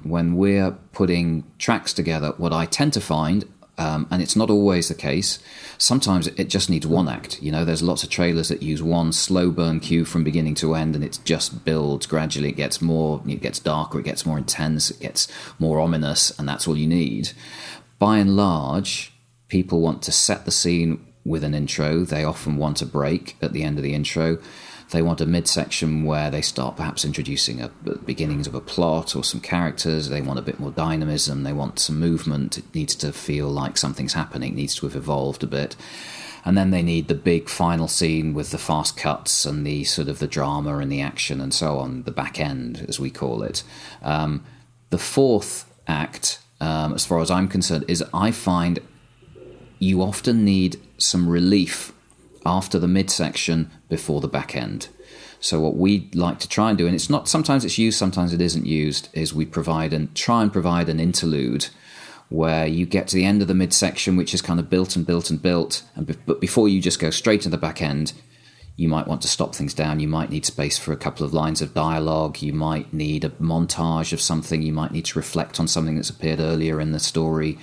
when we're putting tracks together, what I tend to find, and it's not always the case, sometimes it just needs 1 act. There's lots of trailers that use one slow burn cue from beginning to end, and it just builds gradually. It gets darker, it gets more intense, it gets more ominous, and that's all you need. By and large, people want to set the scene with an intro. They often want a break at the end of the intro. They want a midsection where they start perhaps introducing beginnings of a plot or some characters. They want a bit more dynamism. They want some movement. It needs to feel like something's happening. It needs to have evolved a bit. And then they need the big final scene with the fast cuts and the sort of the drama and the action and so on, the back end, as we call it. The 4th act, as far as I'm concerned, is I find you often need some relief after the midsection before the back end. So what we like to try and do, and it's not, sometimes it's used, sometimes it isn't used, is we try and provide an interlude where you get to the end of the midsection, which is kind of built, but before you just go straight to the back end, you might want to stop things down. You might need space for a couple of lines of dialogue. You might need a montage of something. You might need to reflect on something that's appeared earlier in the story.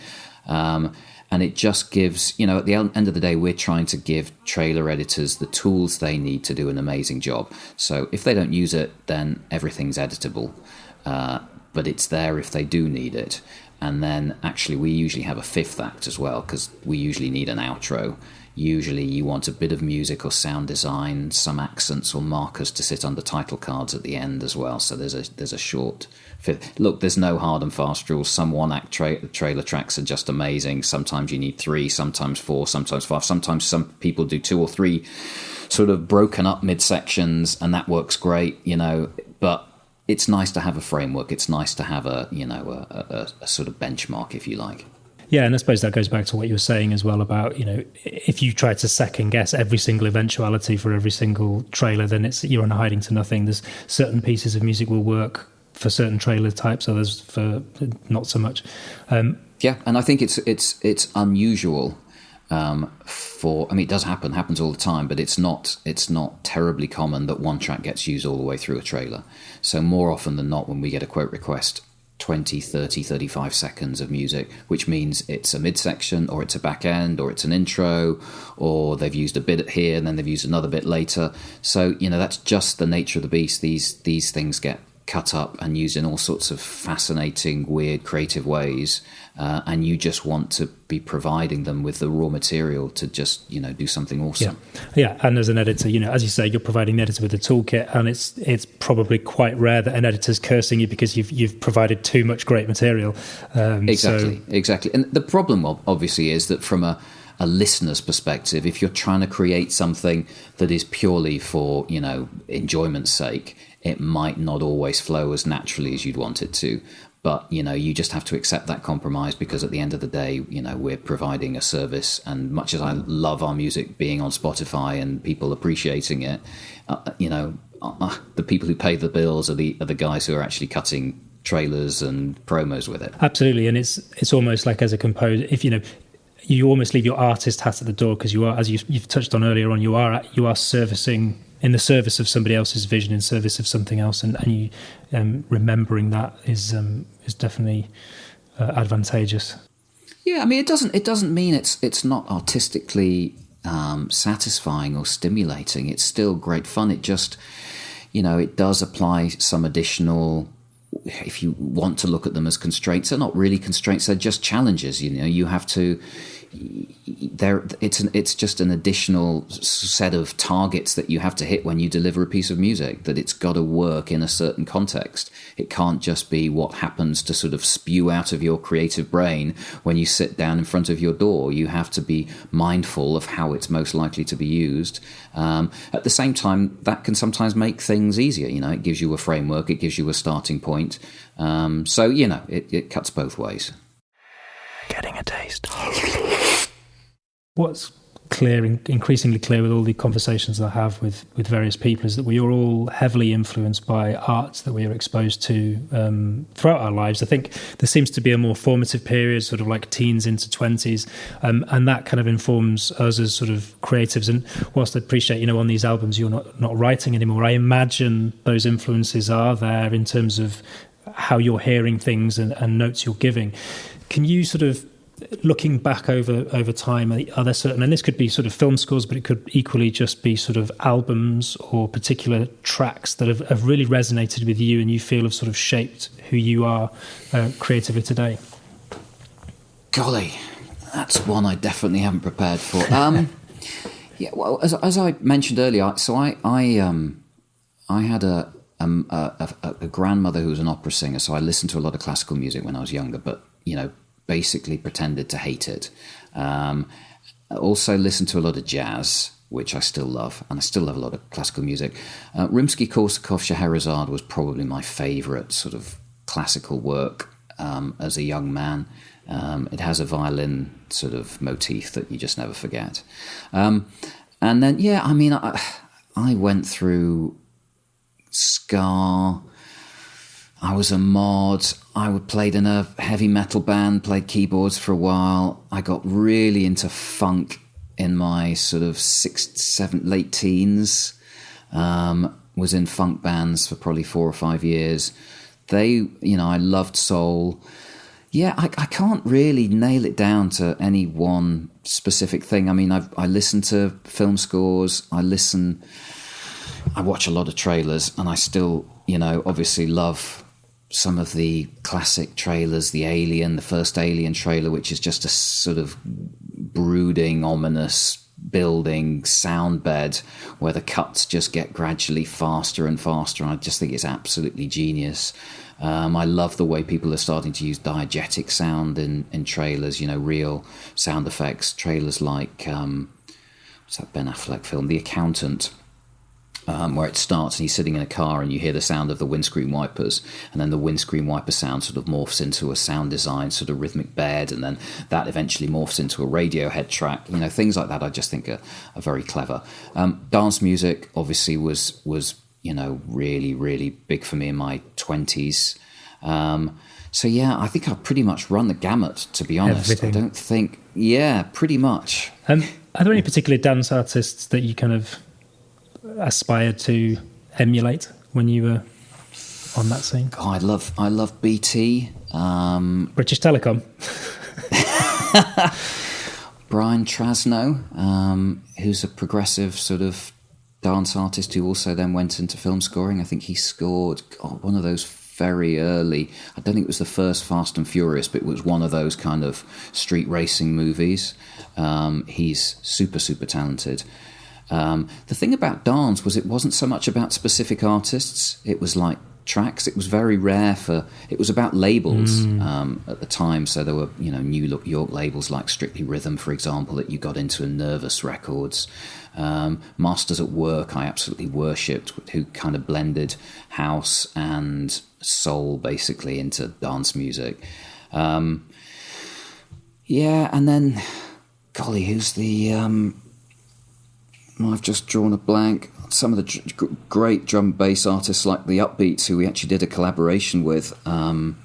And it just gives, at the end of the day, we're trying to give trailer editors the tools they need to do an amazing job. So if they don't use it, then everything's editable. But it's there if they do need it. And then actually we usually have a fifth act as well, because we usually need an outro. Usually you want a bit of music or sound design, some accents or markers to sit under title cards at the end as well. So there's a short fifth. Look, there's no hard and fast rules. Some one-act trailer tracks are just amazing. Sometimes you need 3, sometimes 4, sometimes 5. Sometimes some people do 2 or 3 sort of broken up midsections, and that works great, But it's nice to have a framework. It's nice to have a sort of benchmark, if you like. Yeah, and I suppose that goes back to what you were saying as well about, if you try to second guess every single eventuality for every single trailer, then you're on a hiding to nothing. There's certain pieces of music will work for certain trailer types, others for not so much. Yeah, and I think it's unusual it does happens all the time, but it's not terribly common that one track gets used all the way through a trailer. So more often than not, when we get a quote request, 20, 30, 35 seconds of music, which means it's a midsection, or it's a back end, or it's an intro, or they've used a bit here and then they've used another bit later. So, that's just the nature of the beast. These things get cut up and used in all sorts of fascinating, weird, creative ways, and you just want to be providing them with the raw material to just do something awesome. Yeah, and as an editor, as you say, you're providing the editor with a toolkit, and it's probably quite rare that an editor's cursing you because you've provided too much great material. Exactly. And the problem obviously is that from a listener's perspective, if you're trying to create something that is purely for enjoyment's sake, it might not always flow as naturally as you'd want it to. But, you just have to accept that compromise, because at the end of the day, we're providing a service. And much as I love our music being on Spotify and people appreciating it, the people who pay the bills are the guys who are actually cutting trailers and promos with it. Absolutely. And it's almost like, as a composer, if you almost leave your artist hat at the door, because you are, as you've touched on earlier on, you are servicing in the service of somebody else's vision, in service of something else, and you remembering that is definitely advantageous. Yeah, it doesn't mean it's not artistically satisfying or stimulating. It's still great fun. It just it does apply some additional. If you want to look at them as constraints, they're not really constraints. They're just challenges. You have to. It's just an additional set of targets that you have to hit when you deliver a piece of music. That it's got to work in a certain context. It can't just be what happens to sort of spew out of your creative brain when you sit down in front of your door. You have to be mindful of how it's most likely to be used. At the same time, that can sometimes make things easier. It gives you a framework. It gives you a starting point. So it cuts both ways. Getting a taste. What's increasingly clear with all the conversations I have with various people is that we are all heavily influenced by art that we are exposed to throughout our lives. I think there seems to be a more formative period, sort of like teens into 20s, and that kind of informs us as sort of creatives. And whilst I appreciate, on these albums you're not writing anymore, I imagine those influences are there in terms of how you're hearing things and notes you're giving. Can you sort of, looking back over time, are there certain, and this could be sort of film scores, but it could equally just be sort of albums or particular tracks that have really resonated with you and you feel have sort of shaped who you are creatively today? Golly, that's one I definitely haven't prepared for. Yeah, well, as I mentioned earlier, so I had a grandmother who was an opera singer, so I listened to a lot of classical music when I was younger, but basically pretended to hate it. Also listened to a lot of jazz, which I still love, and I still love a lot of classical music. Rimsky-Korsakov Scheherazade was probably my favourite sort of classical work as a young man. It has a violin sort of motif that you just never forget. And then, I went through ska. I was a mod. I played in a heavy metal band, played keyboards for a while. I got really into funk in my sort of late teens. Was in funk bands for probably 4 or 5 years. I loved soul. Yeah, I can't really nail it down to any one specific thing. I mean, I listen to film scores. I watch a lot of trailers, and I still, obviously love some of the classic trailers, the first Alien trailer, which is just a sort of brooding, ominous building sound bed where the cuts just get gradually faster and faster. And I just think it's absolutely genius. I love the way people are starting to use diegetic sound in trailers, real sound effects. Trailers like, what's that Ben Affleck film, The Accountant, where it starts and he's sitting in a car and you hear the sound of the windscreen wipers, and then the windscreen wiper sound sort of morphs into a sound design sort of rhythmic bed, and then that eventually morphs into a Radiohead track. Things like that I just think are very clever. Dance music obviously was really, really big for me in my 20s. So yeah, I think I've pretty much run the gamut, to be honest. Everything. I don't think... Yeah, pretty much. Are there any particular dance artists that you kind of aspired to emulate when you were on that scene? God, I love BT. British Telecom. Brian Trasno, who's a progressive sort of dance artist who also then went into film scoring. I think he scored one of those very early, I don't think it was the first Fast and Furious, but it was one of those kind of street racing movies. He's super, super talented. The thing about dance was it wasn't so much about specific artists. It was like tracks. It was very rare it was about labels at the time. So there were, New York labels like Strictly Rhythm, for example, that you got into, in Nervous Records. Masters at Work I absolutely worshipped, who kind of blended house and soul basically into dance music. And then, golly, who's the... I've just drawn a blank. Some of the great drum and bass artists like the Upbeats, who we actually did a collaboration with on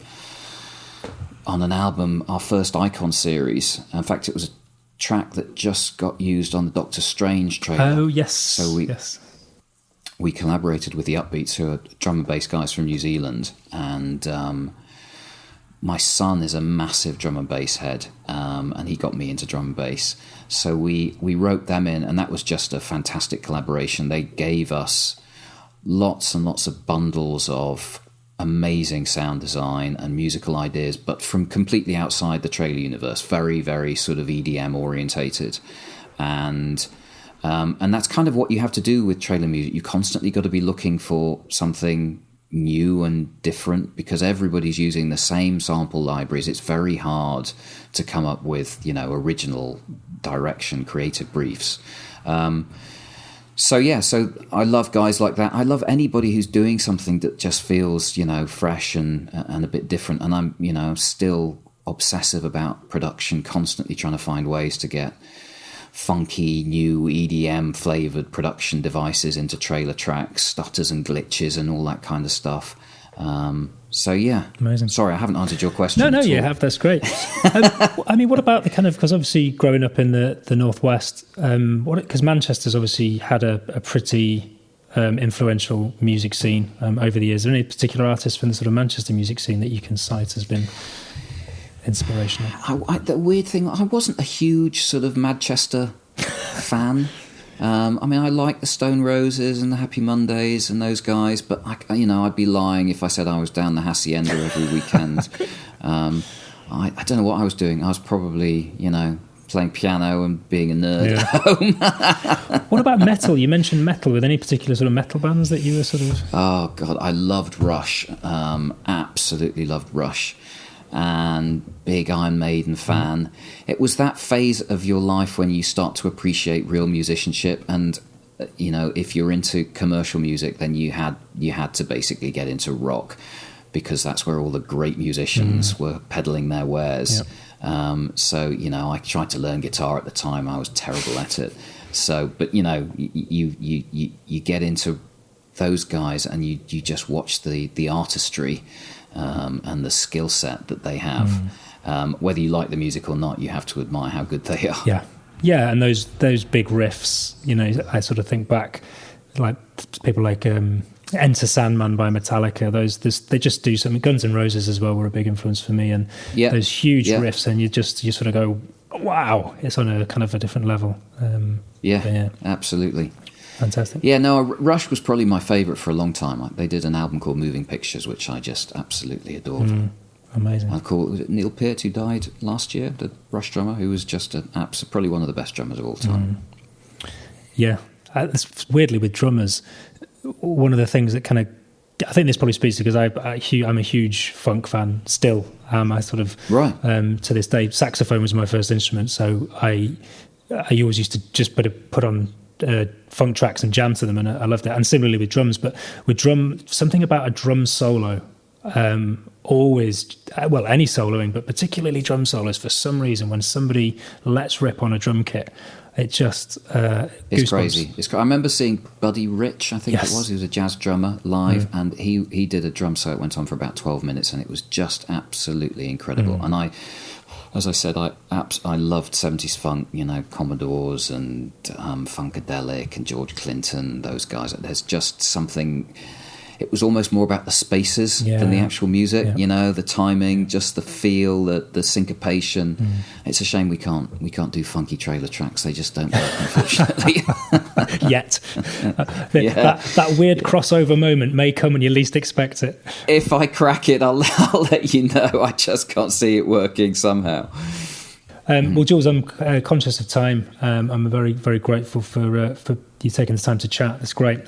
an album, our first Icon series. In fact, it was a track that just got used on the Doctor Strange trailer. Oh, yes. So we collaborated with the Upbeats, who are drum and bass guys from New Zealand. And my son is a massive drum and bass head, and he got me into drum and bass. So we wrote them in, and that was just a fantastic collaboration. They gave us lots and lots of bundles of amazing sound design and musical ideas, but from completely outside the trailer universe, very, very sort of EDM orientated. And that's kind of what you have to do with trailer music. You constantly got to be looking for something new and different, because everybody's using the same sample libraries. It's very hard to come up with, original direction, creative briefs. So I love guys like that. I love anybody who's doing something that just feels, fresh and a bit different. And I'm, still obsessive about production, constantly trying to find ways to get funky, new EDM flavoured production devices into trailer tracks, stutters and glitches and all that kind of stuff. Amazing. Sorry, I haven't answered your question. No, you have. That's great. What about the kind of, because obviously growing up in the Northwest, because Manchester's obviously had a pretty influential music scene over the years. Are there any particular artists from the sort of Manchester music scene that you can cite has been inspirational? The weird thing, I wasn't a huge sort of Manchester fan. I like the Stone Roses and the Happy Mondays and those guys, but I'd be lying if I said I was down the Hacienda every weekend. I don't know what I was doing. I was probably, playing piano and being a nerd at home. What about metal? You mentioned metal. Were there any particular sort of metal bands that you were sort of... Oh, God, I loved Rush. Absolutely loved Rush. And big Iron Maiden fan. It was that phase of your life when you start to appreciate real musicianship, and if you're into commercial music, then you had to basically get into rock, because that's where all the great musicians were peddling their wares. Yep. I tried to learn guitar at the time. I was terrible at it. So, but you get into those guys and you just watch the artistry and the skill set that they have. Whether you like the music or not, you have to admire how good they are. Yeah, and those big riffs, you know, I sort of think back, like people like Enter Sandman by Metallica. They just do something. Guns N' Roses as well were a big influence for me, and those huge riffs, and you sort of go, wow, it's on a kind of a different level. Absolutely. Fantastic. Yeah, no, Rush was probably my favourite for a long time. They did an album called Moving Pictures, which I just absolutely adored. Amazing. Was it Neil Peart, who died last year, the Rush drummer, who was just probably one of the best drummers of all time. Yeah. Weirdly, with drummers, one of the things that kind of, I think this probably speaks to, because I'm a huge funk fan still. I sort of, to this day, saxophone was my first instrument, so I always used to just put on funk tracks and jam to them, and I loved it. And similarly with drums, but with something about a drum solo, always, well, any soloing, but particularly drum solos, for some reason, when somebody lets rip on a drum kit, it just it's crazy. I remember seeing Buddy Rich, I think it was. He was a jazz drummer live, and he did a drum solo. It went on for about 12 minutes, and it was just absolutely incredible. And as I said, I loved 70s funk, you know, Commodores and Funkadelic and George Clinton, those guys. There's just something. It was almost more about the spaces than the actual music, you know, the timing, just the feel, the syncopation. It's a shame we can't do funky trailer tracks. They just don't work, unfortunately. Yet. That weird crossover moment may come when you least expect it. If I crack it, I'll let you know. I just can't see it working somehow. Well, Jules, I'm conscious of time. I'm very, very grateful for you taking the time to chat. It's great.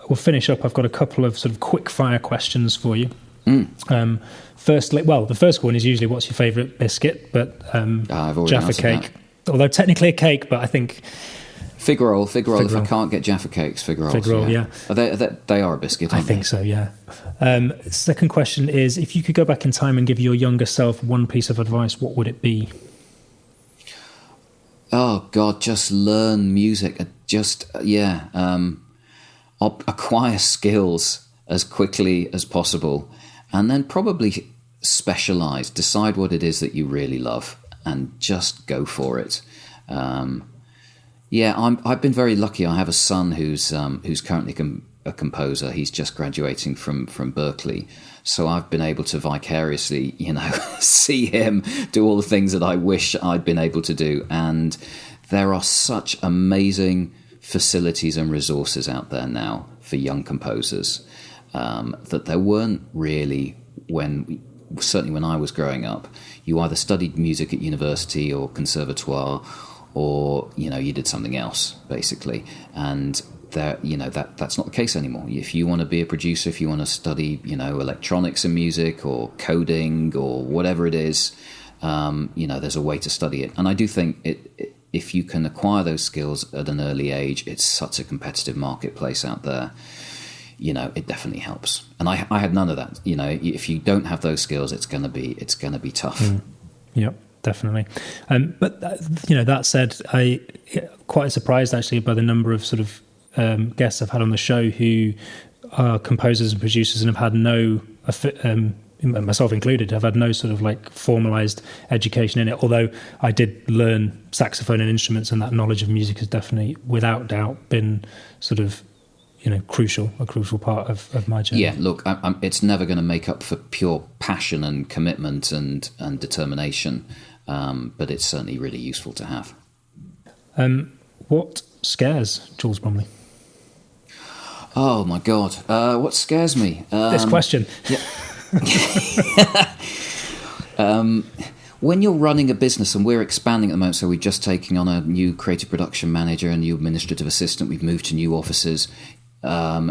We'll finish up. I've got a couple of sort of quick fire questions for you. Firstly, well, the first one is usually what's your favourite biscuit, but I've already Jaffa cake. That. Although technically a cake, but I think fig roll. If I can't get Jaffa cakes, fig rolls. Fig roll, yeah. They are a biscuit, aren't they? I think so, yeah. Second question is, if you could go back in time and give your younger self one piece of advice, what would it be? Oh God, just learn music. Acquire skills as quickly as possible, and then probably specialise. Decide what it is that you really love, and just go for it. I've been very lucky. I have a son who's currently a composer. He's just graduating from Berkeley, so I've been able to vicariously, you know, see him do all the things that I wish I'd been able to do. And there are such amazing facilities and resources out there now for young composers that there weren't really certainly when I was growing up. You either studied music at university or conservatoire, or, you know, you did something else basically. And that's not the case anymore. If you want to be a producer, if you want to study, you know, electronics and music or coding or whatever it is, you know, there's a way to study it. And I do think if you can acquire those skills at an early age, it's such a competitive marketplace out there. You know, it definitely helps. And I had none of that. You know, if you don't have those skills, it's going to be tough. Yep, definitely. But you know, that said, I quite surprised actually by the number of sort of guests I've had on the show who are composers and producers and have had no, myself included, have had no sort of like formalised education in it. Although I did learn saxophone and instruments, and that knowledge of music has definitely, without doubt, been sort of, you know, a crucial part of my journey. Yeah, look, it's never going to make up for pure passion and commitment and determination, but it's certainly really useful to have. What scares Jules Bromley? Oh my God, what scares me? This question. Yeah. When you're running a business, and we're expanding at the moment, so we're just taking on a new creative production manager, a new administrative assistant, we've moved to new offices,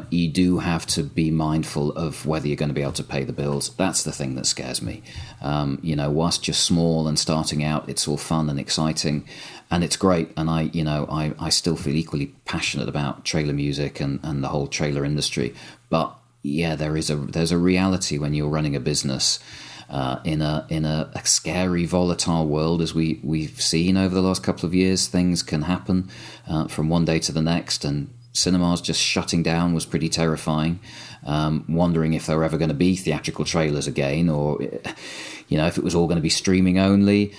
you do have to be mindful of whether you're going to be able to pay the bills. That's the thing that scares me. You know, whilst you're small and starting out, it's all fun and exciting, and it's great. And I still feel equally passionate about trailer music and the whole trailer industry. But yeah, there's a reality when you're running a business in a scary, volatile world, as we've seen over the last couple of years. Things can happen from one day to the next, and cinemas just shutting down was pretty terrifying. Wondering if there were ever going to be theatrical trailers again, or if it was all going to be streaming only.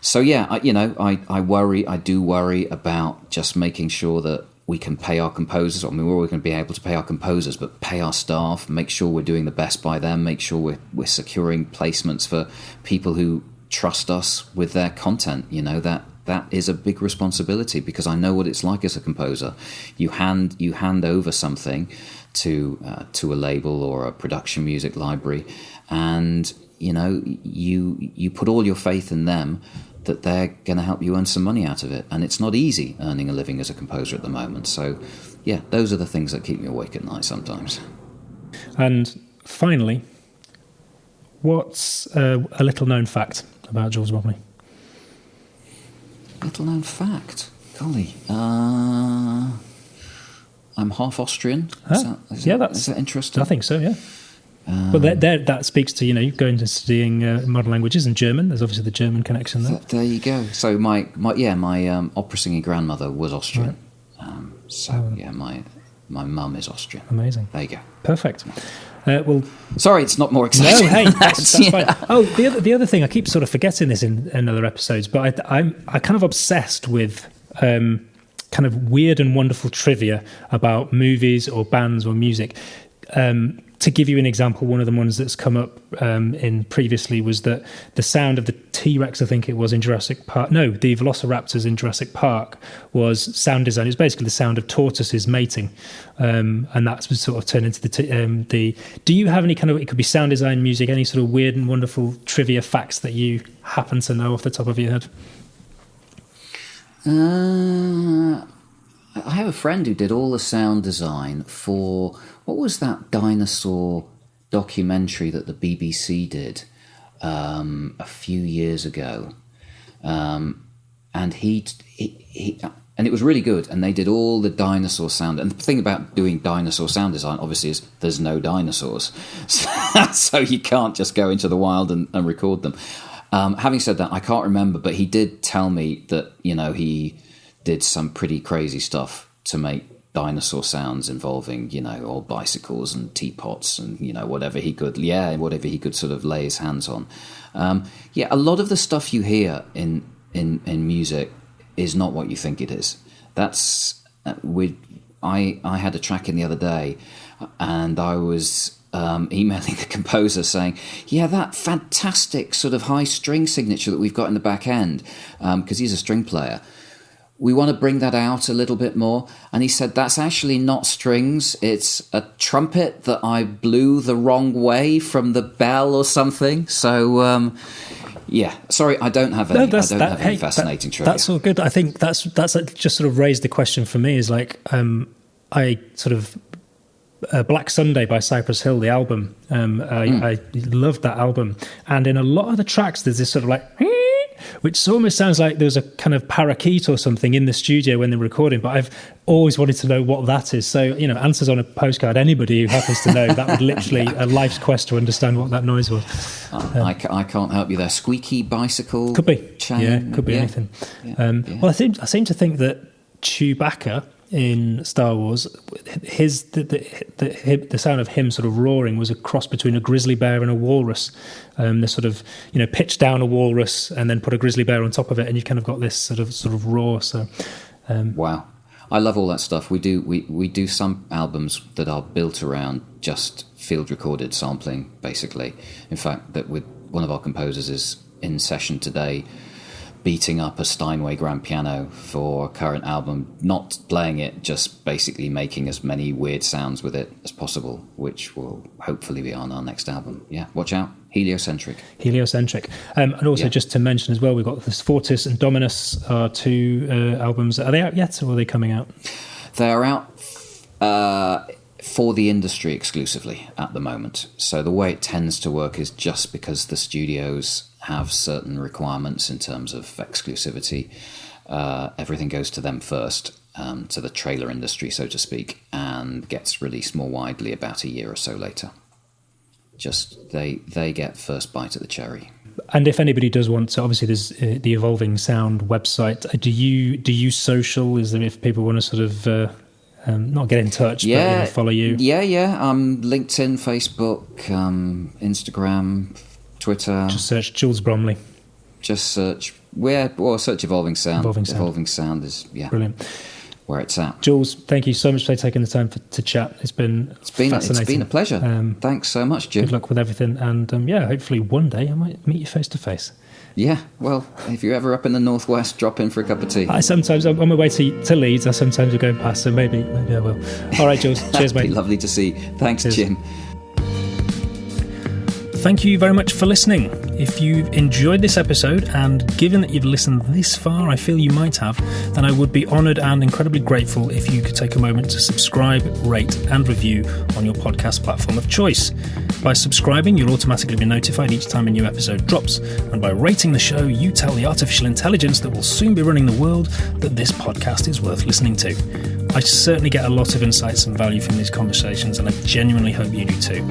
So yeah, I do worry about just making sure that we can pay our composers. I mean, we're always going to be able to pay our composers, but pay our staff, make sure we're doing the best by them, make sure we're securing placements for people who trust us with their content. That is a big responsibility, because I know what it's like as a composer. You hand over something to a label or a production music library, and you put all your faith in them that they're going to help you earn some money out of it. And it's not easy earning a living as a composer at the moment. So yeah, those are the things that keep me awake at night sometimes. And finally, what's a little known fact about Jules Bromley? Little known fact? Golly. I'm half Austrian. Is that interesting? I think so, yeah. But that speaks to, going to studying modern languages and German. There's obviously the German connection there. There you go. So my opera singing grandmother was Austrian. Right. My mum is Austrian. Amazing. There you go. Perfect. Sorry, it's not more exciting. No, hey, that's fine. Oh, the other thing, I keep sort of forgetting this in other episodes, but I'm kind of obsessed with kind of weird and wonderful trivia about movies or bands or music. To give you an example, one of the ones that's come up in previously was that the sound of the T-Rex, I think it was in Jurassic Park. No, the Velociraptors in Jurassic Park was sound design. It was basically the sound of tortoises mating, and that was sort of turned into the. Do you have any kind of? It could be sound design, music, any sort of weird and wonderful trivia facts that you happen to know off the top of your head? I have a friend who did all the sound design for, what was that dinosaur documentary that the BBC did a few years ago? And he and it was really good, and they did all the dinosaur sound. And the thing about doing dinosaur sound design, obviously, is there's no dinosaurs. So you can't just go into the wild and record them. Having said that, I can't remember, but he did tell me that, he did some pretty crazy stuff to make dinosaur sounds involving, old bicycles and teapots and, whatever he could sort of lay his hands on. A lot of the stuff you hear in music is not what you think it is. That's I had a track in the other day, and I was emailing the composer saying, that fantastic sort of high string signature that we've got in the back end, because he's a string player. We want to bring that out a little bit more. And he said, that's actually not strings. It's a trumpet that I blew the wrong way from the bell or something. So, sorry, I don't have any fascinating trivia. That's all good. I think that's just sort of raised the question for me is like, I sort of, Black Sunday by Cypress Hill, the album, I loved that album. And in a lot of the tracks, there's this sort of like, which almost sounds like there was a kind of parakeet or something in the studio when they're recording, but I've always wanted to know what that is. So, answers on a postcard. Anybody who happens to know, that would literally a life's quest to understand what that noise was. I can't help you there. Squeaky bicycle? Could be. Chain? Could be anything. Well, I seem to think that Chewbacca in Star Wars, the sound of him sort of roaring was a cross between a grizzly bear and a walrus. They sort of pitch down a walrus and then put a grizzly bear on top of it, and you've kind of got this sort of roar. So, wow, I love all that stuff. We do some albums that are built around just field recorded sampling, basically. In fact, that with one of our composers is in session today, beating up a Steinway grand piano for a current album, not playing it, just basically making as many weird sounds with it as possible, which will hopefully be on our next album. Yeah, watch out. Heliocentric. And also just to mention as well, we've got this Fortis and Dominus are two albums. Are they out yet, or are they coming out? They are out for the industry exclusively at the moment. So the way it tends to work is just because the studios have certain requirements in terms of exclusivity, everything goes to them first, to the trailer industry, so to speak, and gets released more widely about a year or so later. Just they get first bite at the cherry. And if anybody does want to, obviously there's the Evolving Sound website. Do you social? Is there, if people want to sort of not get in touch, but follow you? Yeah. LinkedIn, Facebook, Instagram, Twitter. Just search Jules Bromley. Just search search Evolving Sound. Evolving Sound is brilliant. Where it's at. Jules, thank you so much for taking the time to chat. It's been fascinating. It's been a pleasure. Thanks so much, Jim. Good luck with everything, and hopefully one day I might meet you face to face. Yeah, well, if you're ever up in the northwest, drop in for a cup of tea. Sometimes on my way to Leeds, I sometimes will go past, so maybe I will. All right, Jules. Cheers, mate. Lovely to see you. Thanks, Cheers. Jim. Thank you very much for listening. If you've enjoyed this episode, and given that you've listened this far, I feel you might have, then I would be honoured and incredibly grateful if you could take a moment to subscribe, rate and review on your podcast platform of choice. By subscribing, you'll automatically be notified each time a new episode drops, and by rating the show, you tell the artificial intelligence that will soon be running the world that this podcast is worth listening to. I certainly get a lot of insights and value from these conversations, and I genuinely hope you do too.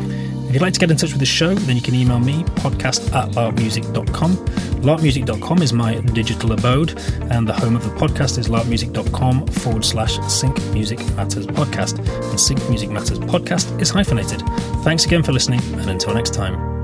If you'd like to get in touch with the show, then you can email me, podcast@larpmusic.com. Larpmusic.com is my digital abode, and the home of the podcast is larpmusic.com/Sync Music Matters Podcast. And Sync Music Matters Podcast is hyphenated. Thanks again for listening, and until next time.